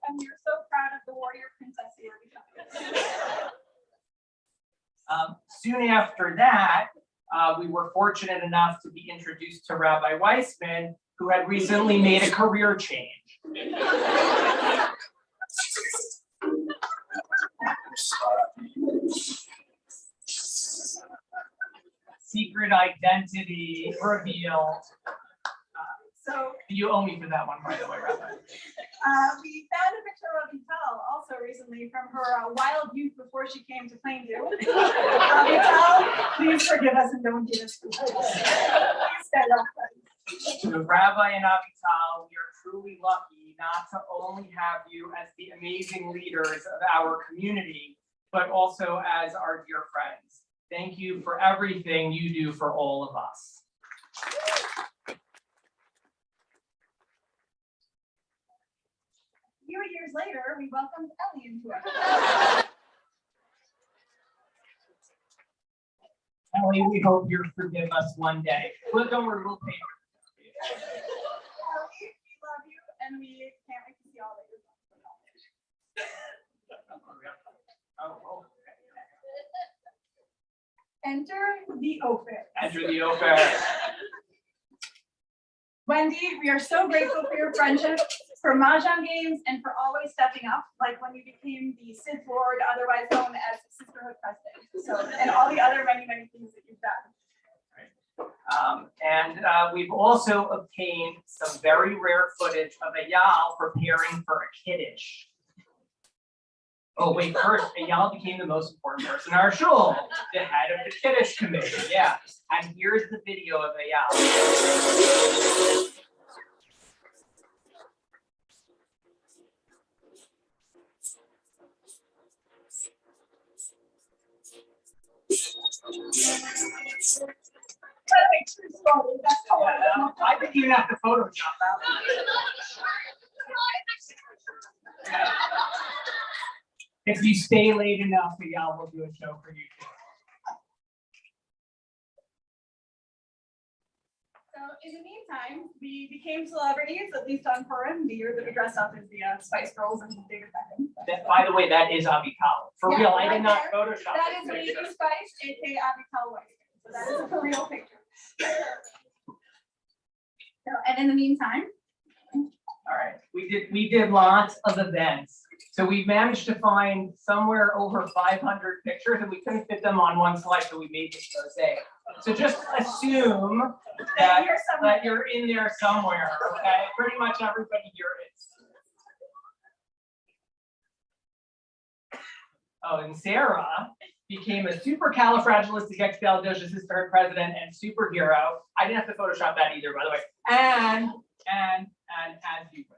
And we're so proud of the warrior princess you are becoming. Soon after that, we were fortunate enough to be introduced to Rabbi Weissman, who had recently made a career change. Secret identity revealed. So you owe me for that one, by the way, Rabbi. we found a picture of Vital also recently from her wild youth before she came to Plainview. Vital, please forgive us and don't get us. To Rabbi and Avital, we are truly lucky not to only have you as the amazing leaders of our community, but also as our dear friends. Thank you for everything you do for all of us. A few years later, we welcomed Ellie into our Ellie, we hope you'll forgive us one day. Well, don't worry, we'll pay you. Ellie, we love you, and we can't wait to see all that you're Oh, okay. Enter the Ophir. Enter the Ophir. Wendy, we are so grateful for your friendship, for Mahjong games, and for always stepping up, like when you became the Sith Lord, otherwise known as Sisterhood President. So, and all the other many, many things that you've done. And we've also obtained some very rare footage of Eyal preparing for a kiddush. Oh, wait, first, Eyal became the most important person in our shul, the head of the kiddush committee, yeah. And here's the video of Eyal. By the way, true story, that's how I think you have to Photoshop that. If you stay late enough, Eyal will do a show for you too. So in the meantime, we became celebrities, at least on Purim, the year that we dressed up as the Spice Girls and David Beckham. By the way, that is Avital. For Yeah, real, I right did not there. Photoshop That this is Lady picture. Spice, aka Abital White. So that is a real picture. So, and in the meantime, All right, we did lots of events So we managed to find somewhere over 500 pictures, and we couldn't fit them on one slide, so we made this mosaic. So just assume that you're in there somewhere, okay? Pretty much everybody here is. Oh, and Sarah became a supercalifragilisticexpialidocious president and superhero. I didn't have to Photoshop that either, by the way. And as you wish.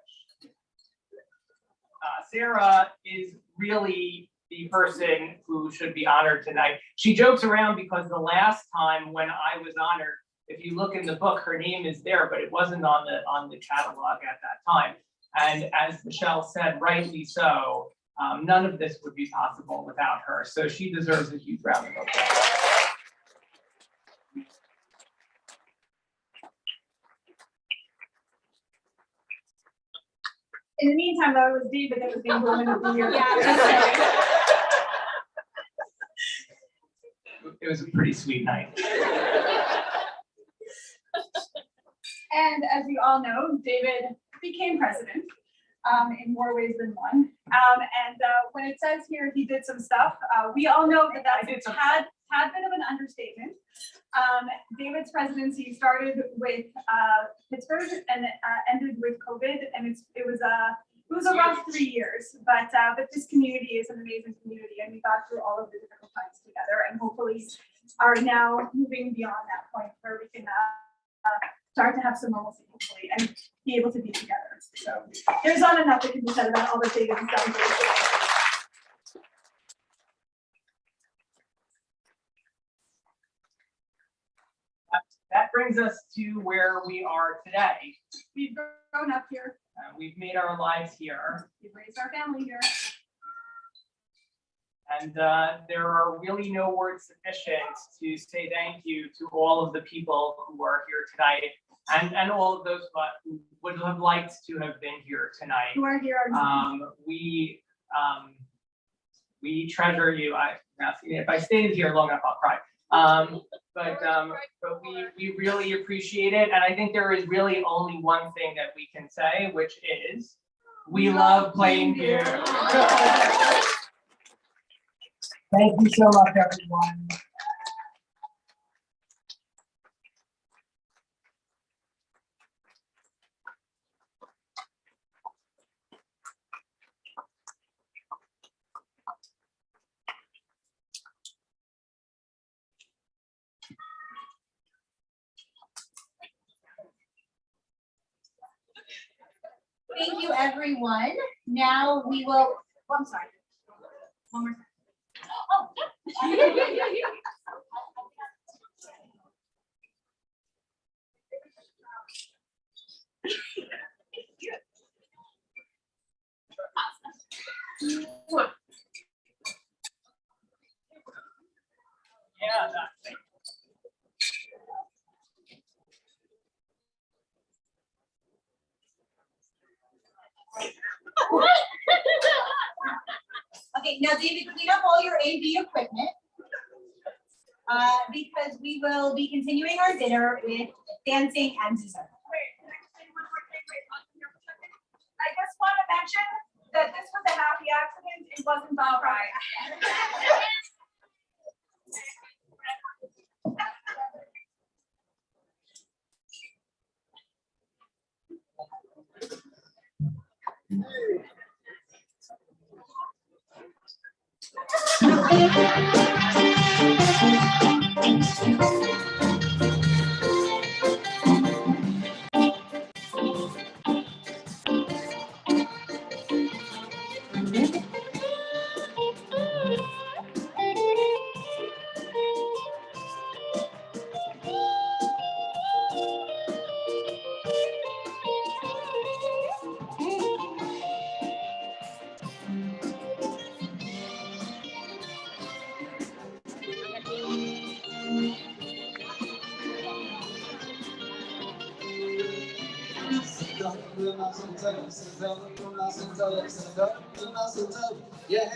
Sarah is really the person who should be honored tonight. She jokes around because the last time when I was honored, if you look in the book, her name is there, but it wasn't on the catalog at that time. And as Michelle said, rightly so, none of this would be possible without her. So she deserves a huge round of applause. In the meantime, though, it was David that was being Woman of the Year. It was a pretty sweet night. And as you all know, David became president in more ways than one. When it says here he did some stuff, we all know that that's a tad bit of an understatement. David's presidency started with Pittsburgh and ended with COVID, and it was a rough 3 years. But this community is an amazing community, and we got through all of the difficult times together, and hopefully are now moving beyond that point where we can start to have some normalcy, hopefully, and be able to be together. So there's not enough that can be said about all the David has done. That brings us to where we are today. We've grown up here. We've made our lives here. We've raised our family here. And there are really no words sufficient to say thank you to all of the people who are here tonight, and all of those who would have liked to have been here tonight. Who are here? We treasure you. If I stayed here long enough, I'll cry. But we really appreciate it, and I think there is really only one thing that we can say, which is we love Plainview. Thank you so much, everyone. Thank you, everyone. Now we will, oh, I'm sorry. One more time. Oh, yeah. Yeah, that's it. Okay, now David, clean up all your AV equipment. Because we will be continuing our dinner with dancing and dessert. I just want to mention that this was a happy accident. It wasn't all right. Yeah.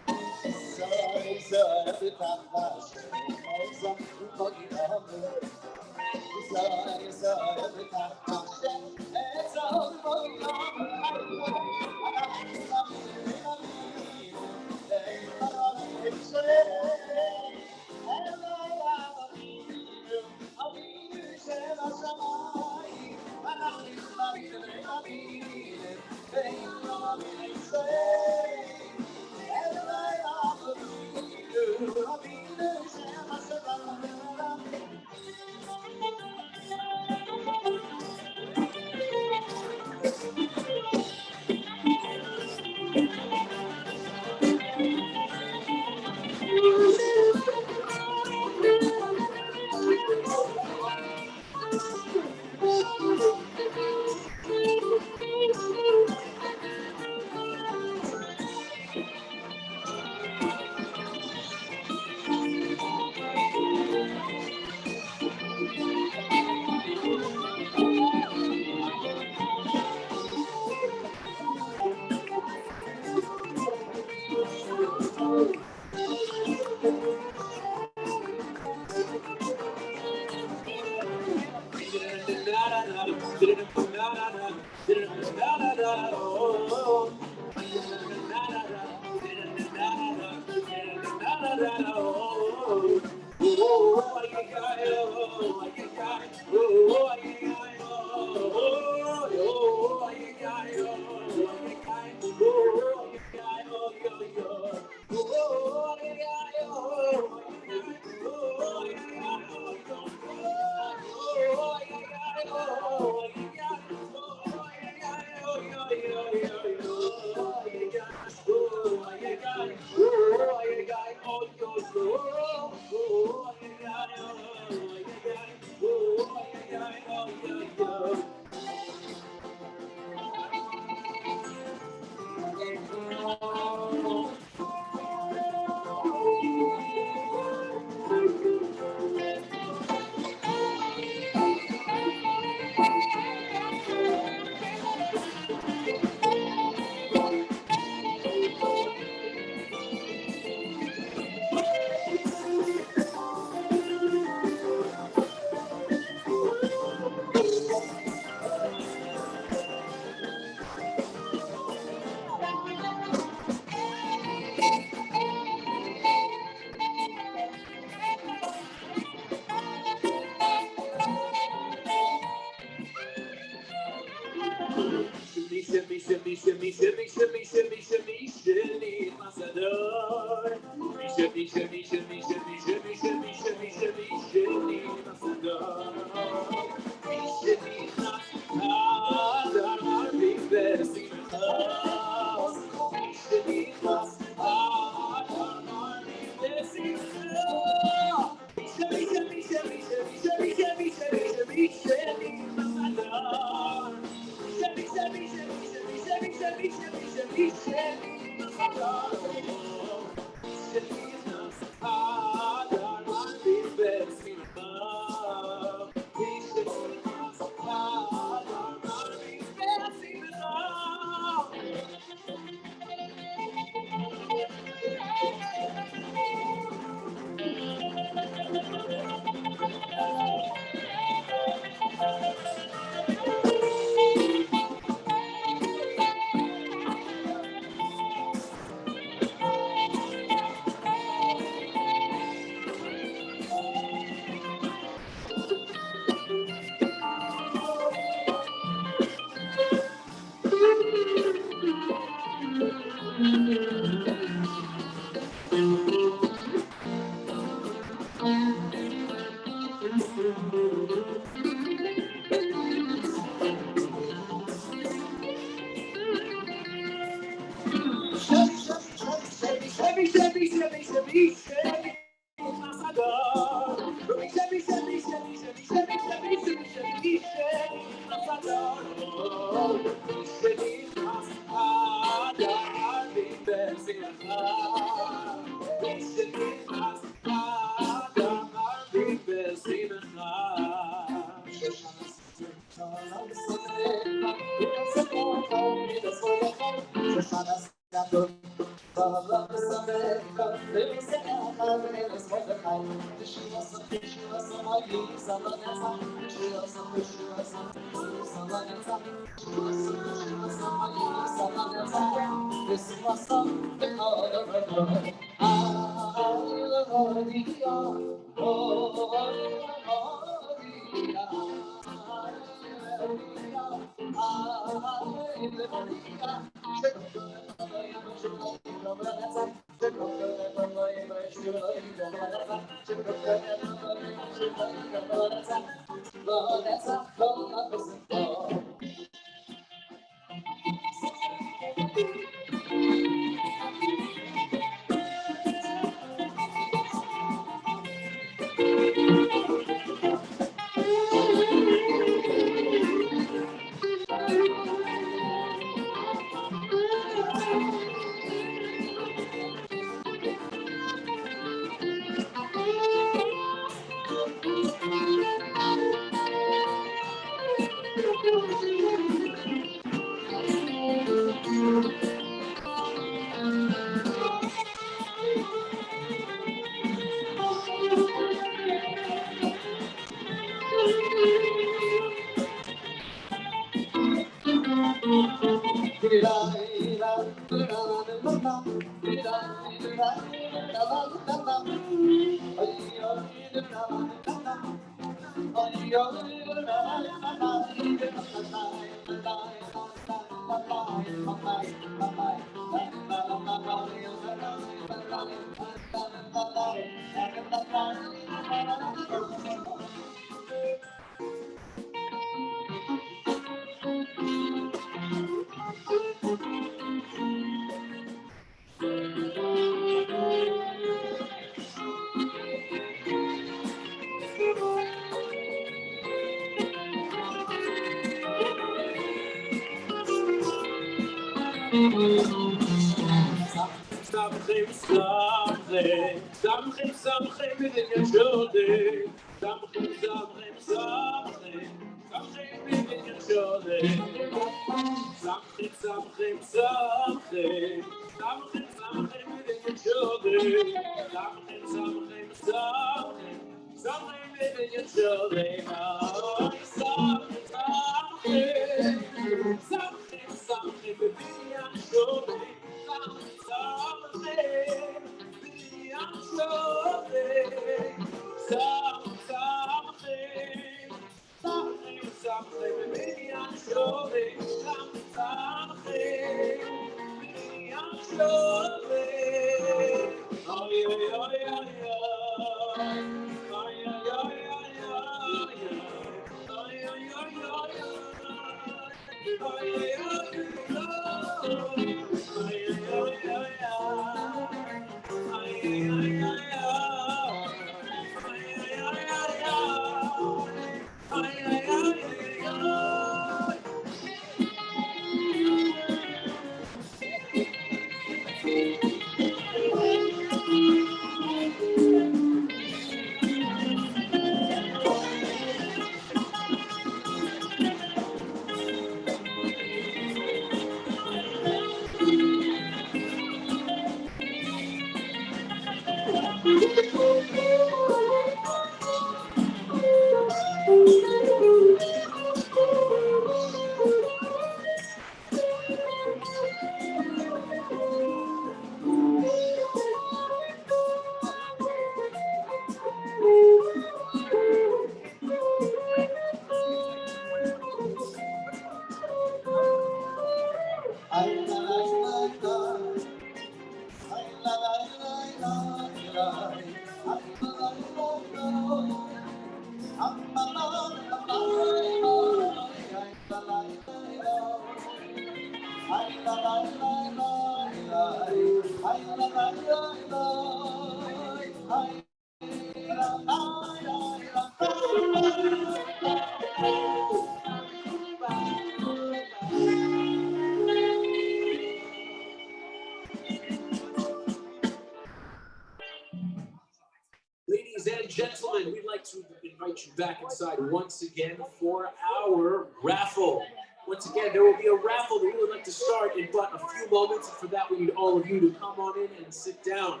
Ladies and gentlemen, we'd like to invite you back inside once again for our raffle. Once again, there will be a raffle that we would like to start in but a few moments. And for that, we need all of you to come on in and sit down.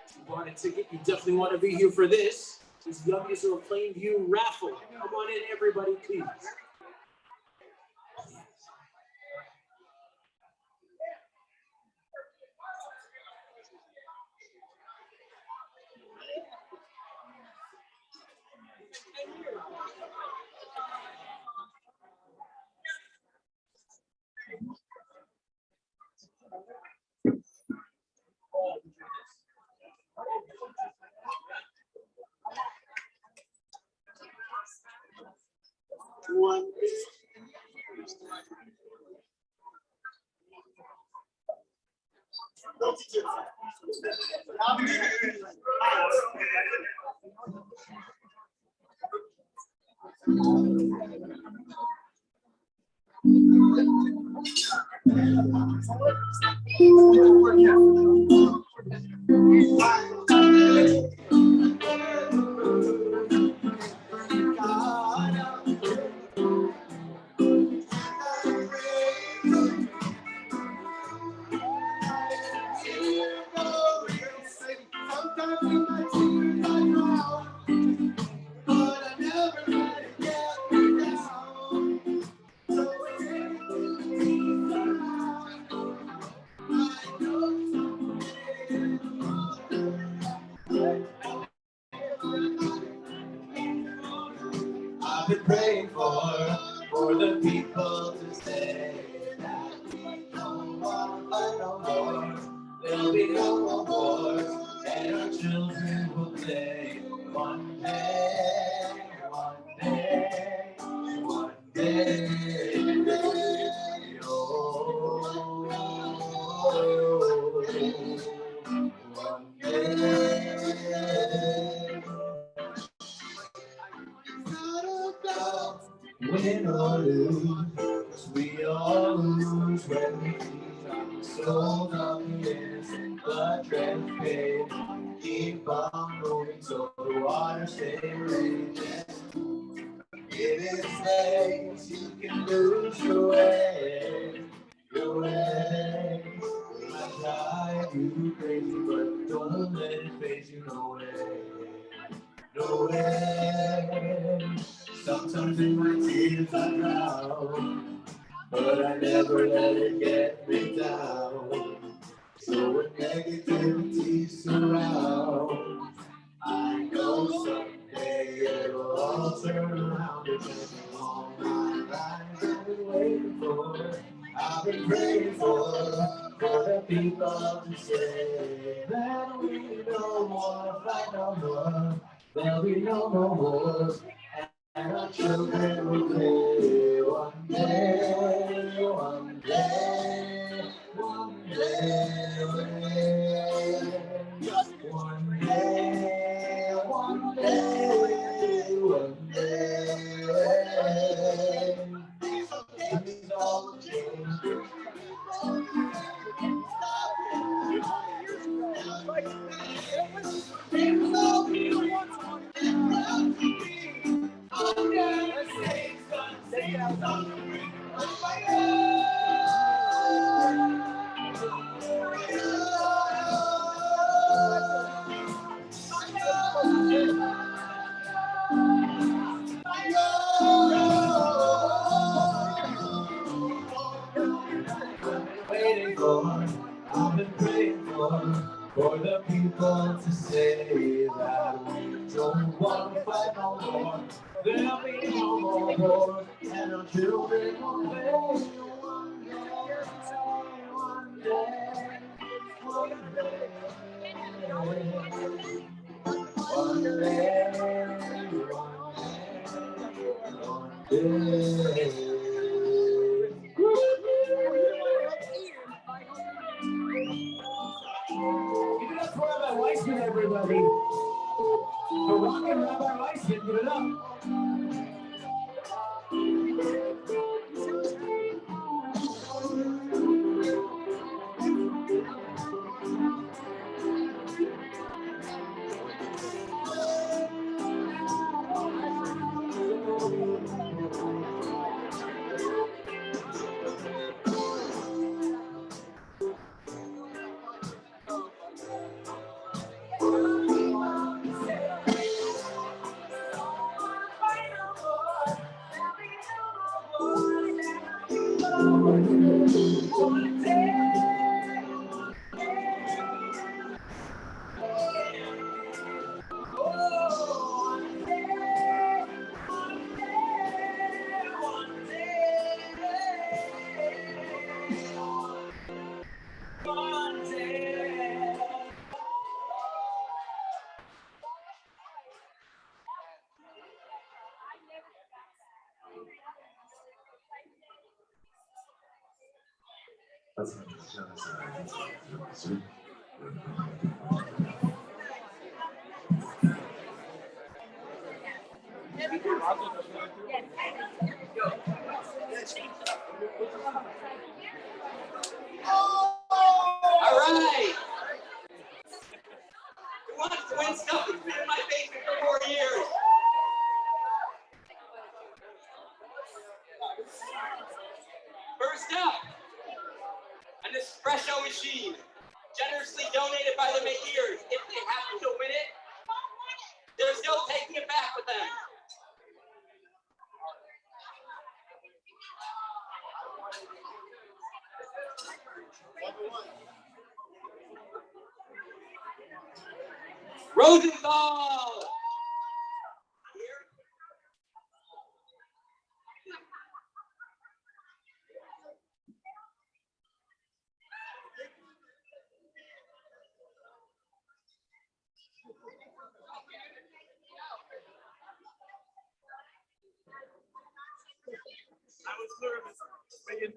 If you bought a ticket, you definitely want to be here for this. This Young Israel Plainview raffle. Come on in, everybody, please. One. I've been praying for the people to say that we don't want to fight no more. There'll be no more wars, and our children will play one day, one day, one day. Oh, one day. Win or lose, we all lose when we keep souls on the innocent blood drenched page. Keep on moving so the water stay raging. It is things you can lose your way, your way. You might drive you crazy, but don't let it phase you, no way, no way. Sometimes in my tears I drown, but I never let it get me down. So when negativity surrounds, I know someday it'll all turn around. It's been all my life I've been waiting for. I've been praying for the people to say that we don't want to fight no more. There'll be no more wars. And our children will play Waiting for, I've been praying for the people to say that we don't want to fight no more. There'll be no more war, and our children will play one day, one day, one day, one day, one day. Give it up for Rabbi Weissman, everybody. For rocking Rabbi Weissman, give it up. All right. Who wants to win stuff that's been in my basement for 4 years? First up, an espresso machine, generously donated by the Mahirs. If they happen to win it, they're still taking it back with them. Rosenthal! I was nervous. But you did.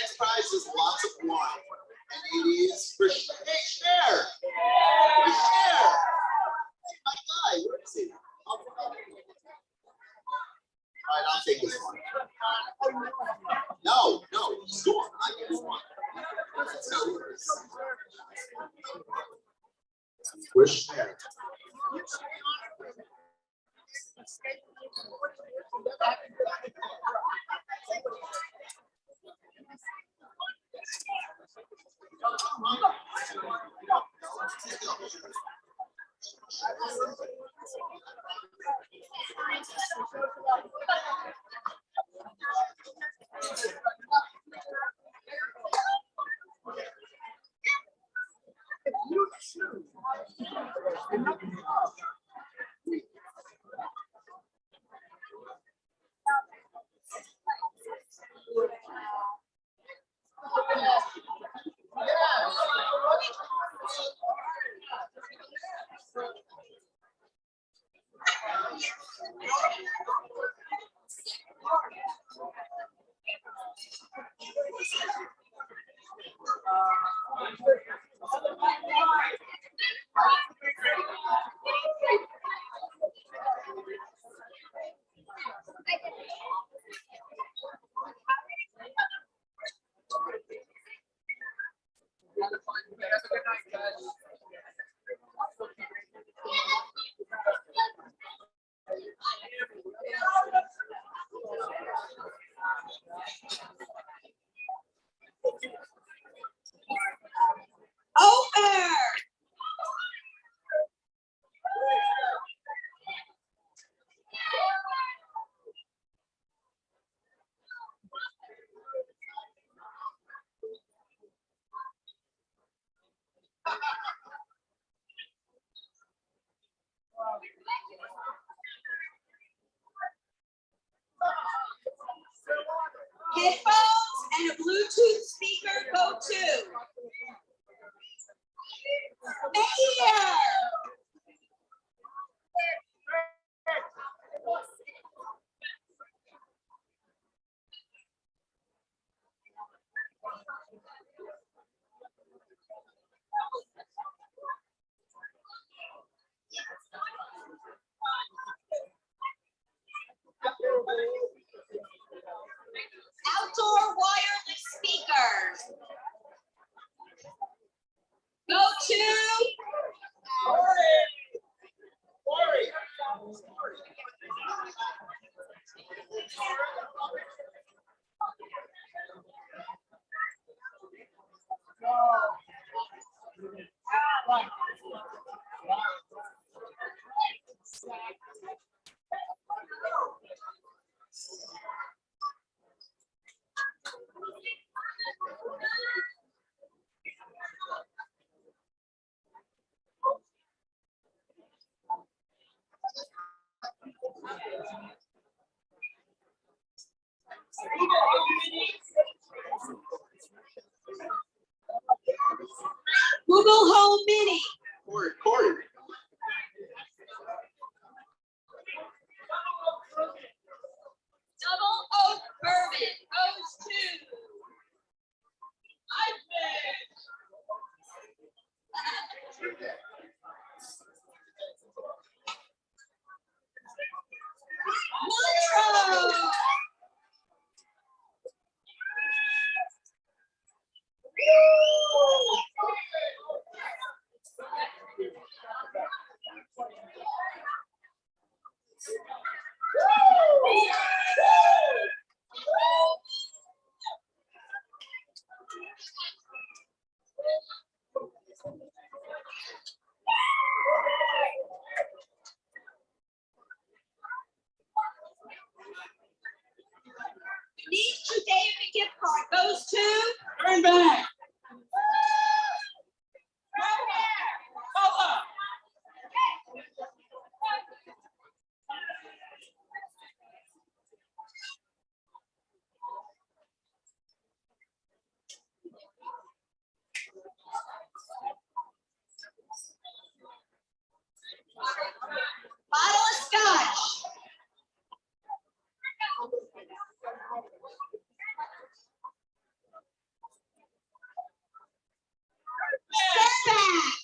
Next prize is lots of wine, and it is for share. For share. My guy, where is he? All right, I'll take this one. No, he's gone. I get this one. For share. Headphones and a Bluetooth speaker go to Mayor. Outdoor wireless speakers go to Google Home Mini. Corey. Double Oak Bourbon goes to Montrose. Denise David gift card goes to Turn back. bottle of scotch. Step back.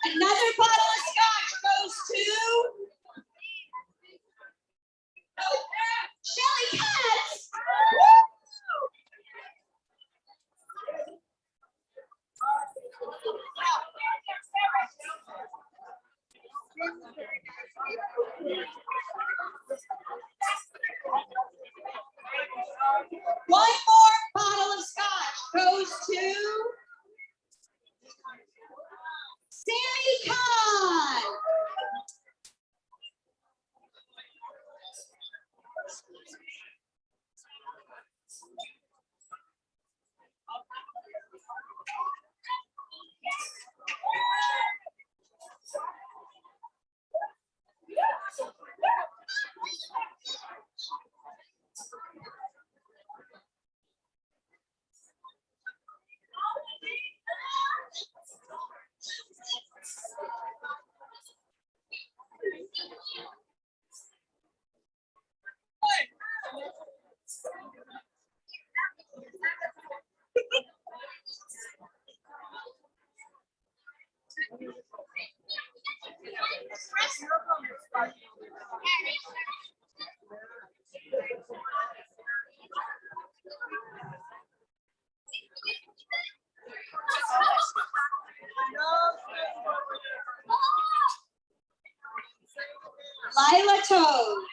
Another bottle of scotch goes to Shelly Katz. One more bottle of scotch goes to Sammy Khan. Lila Toad.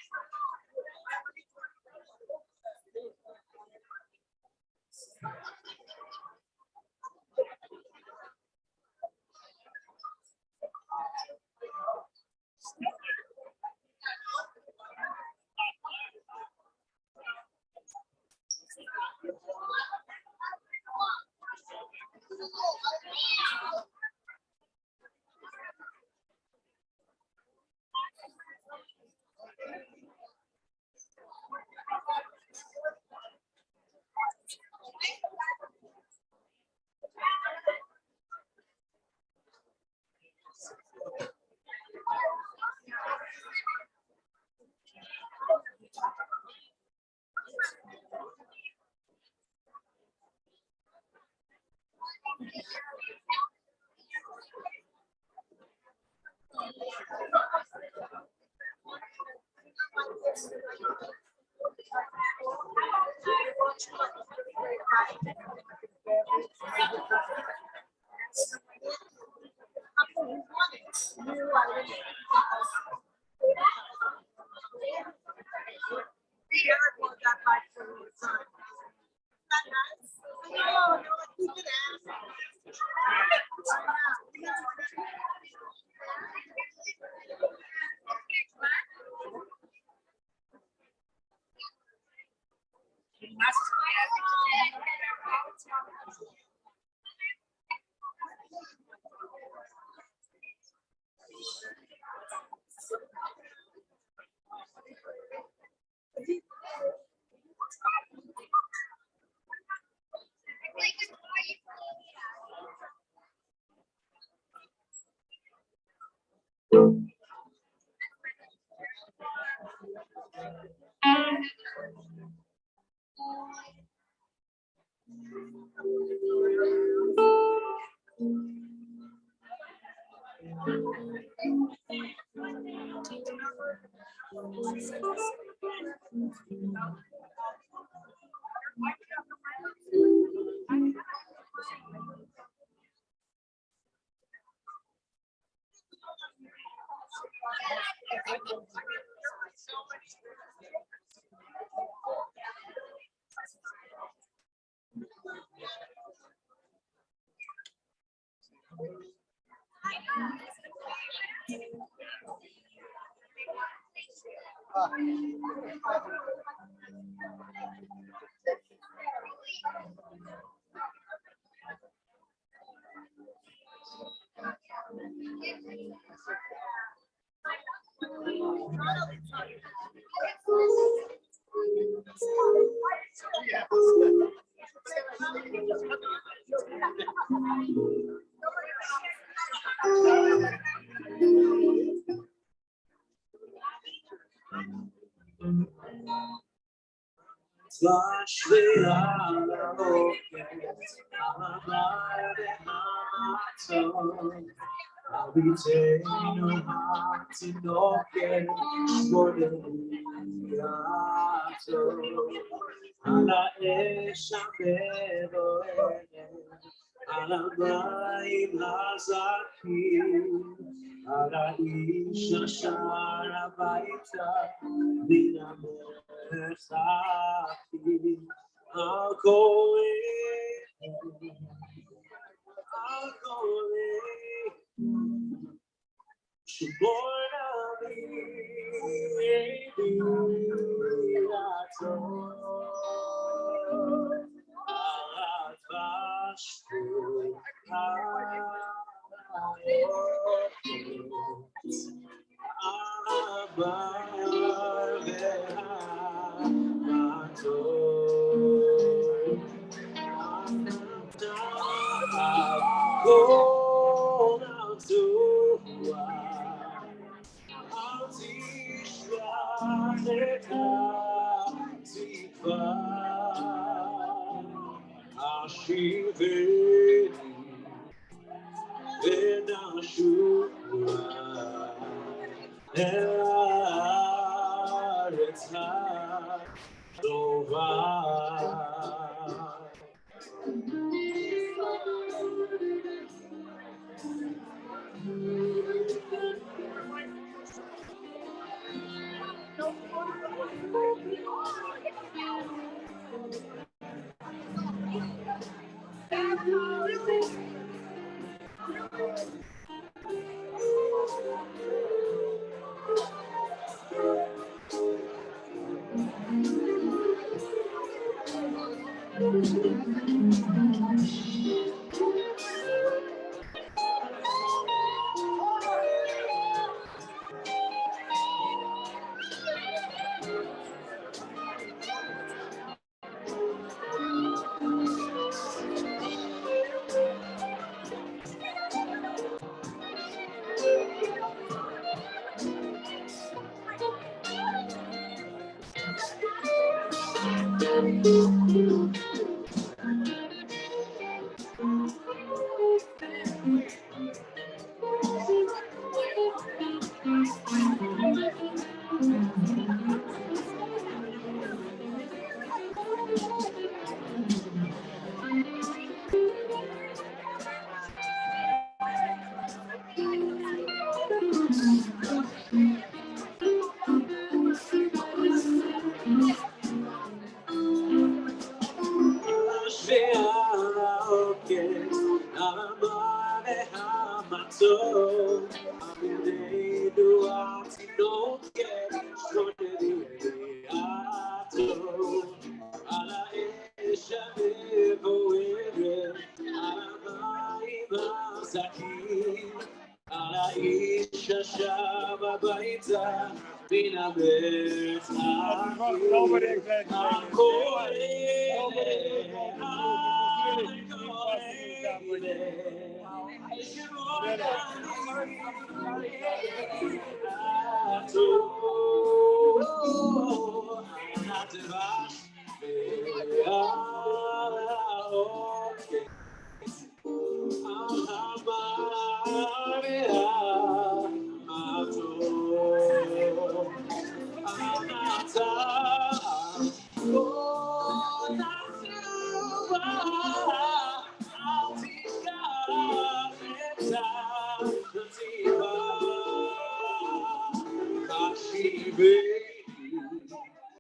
Oh,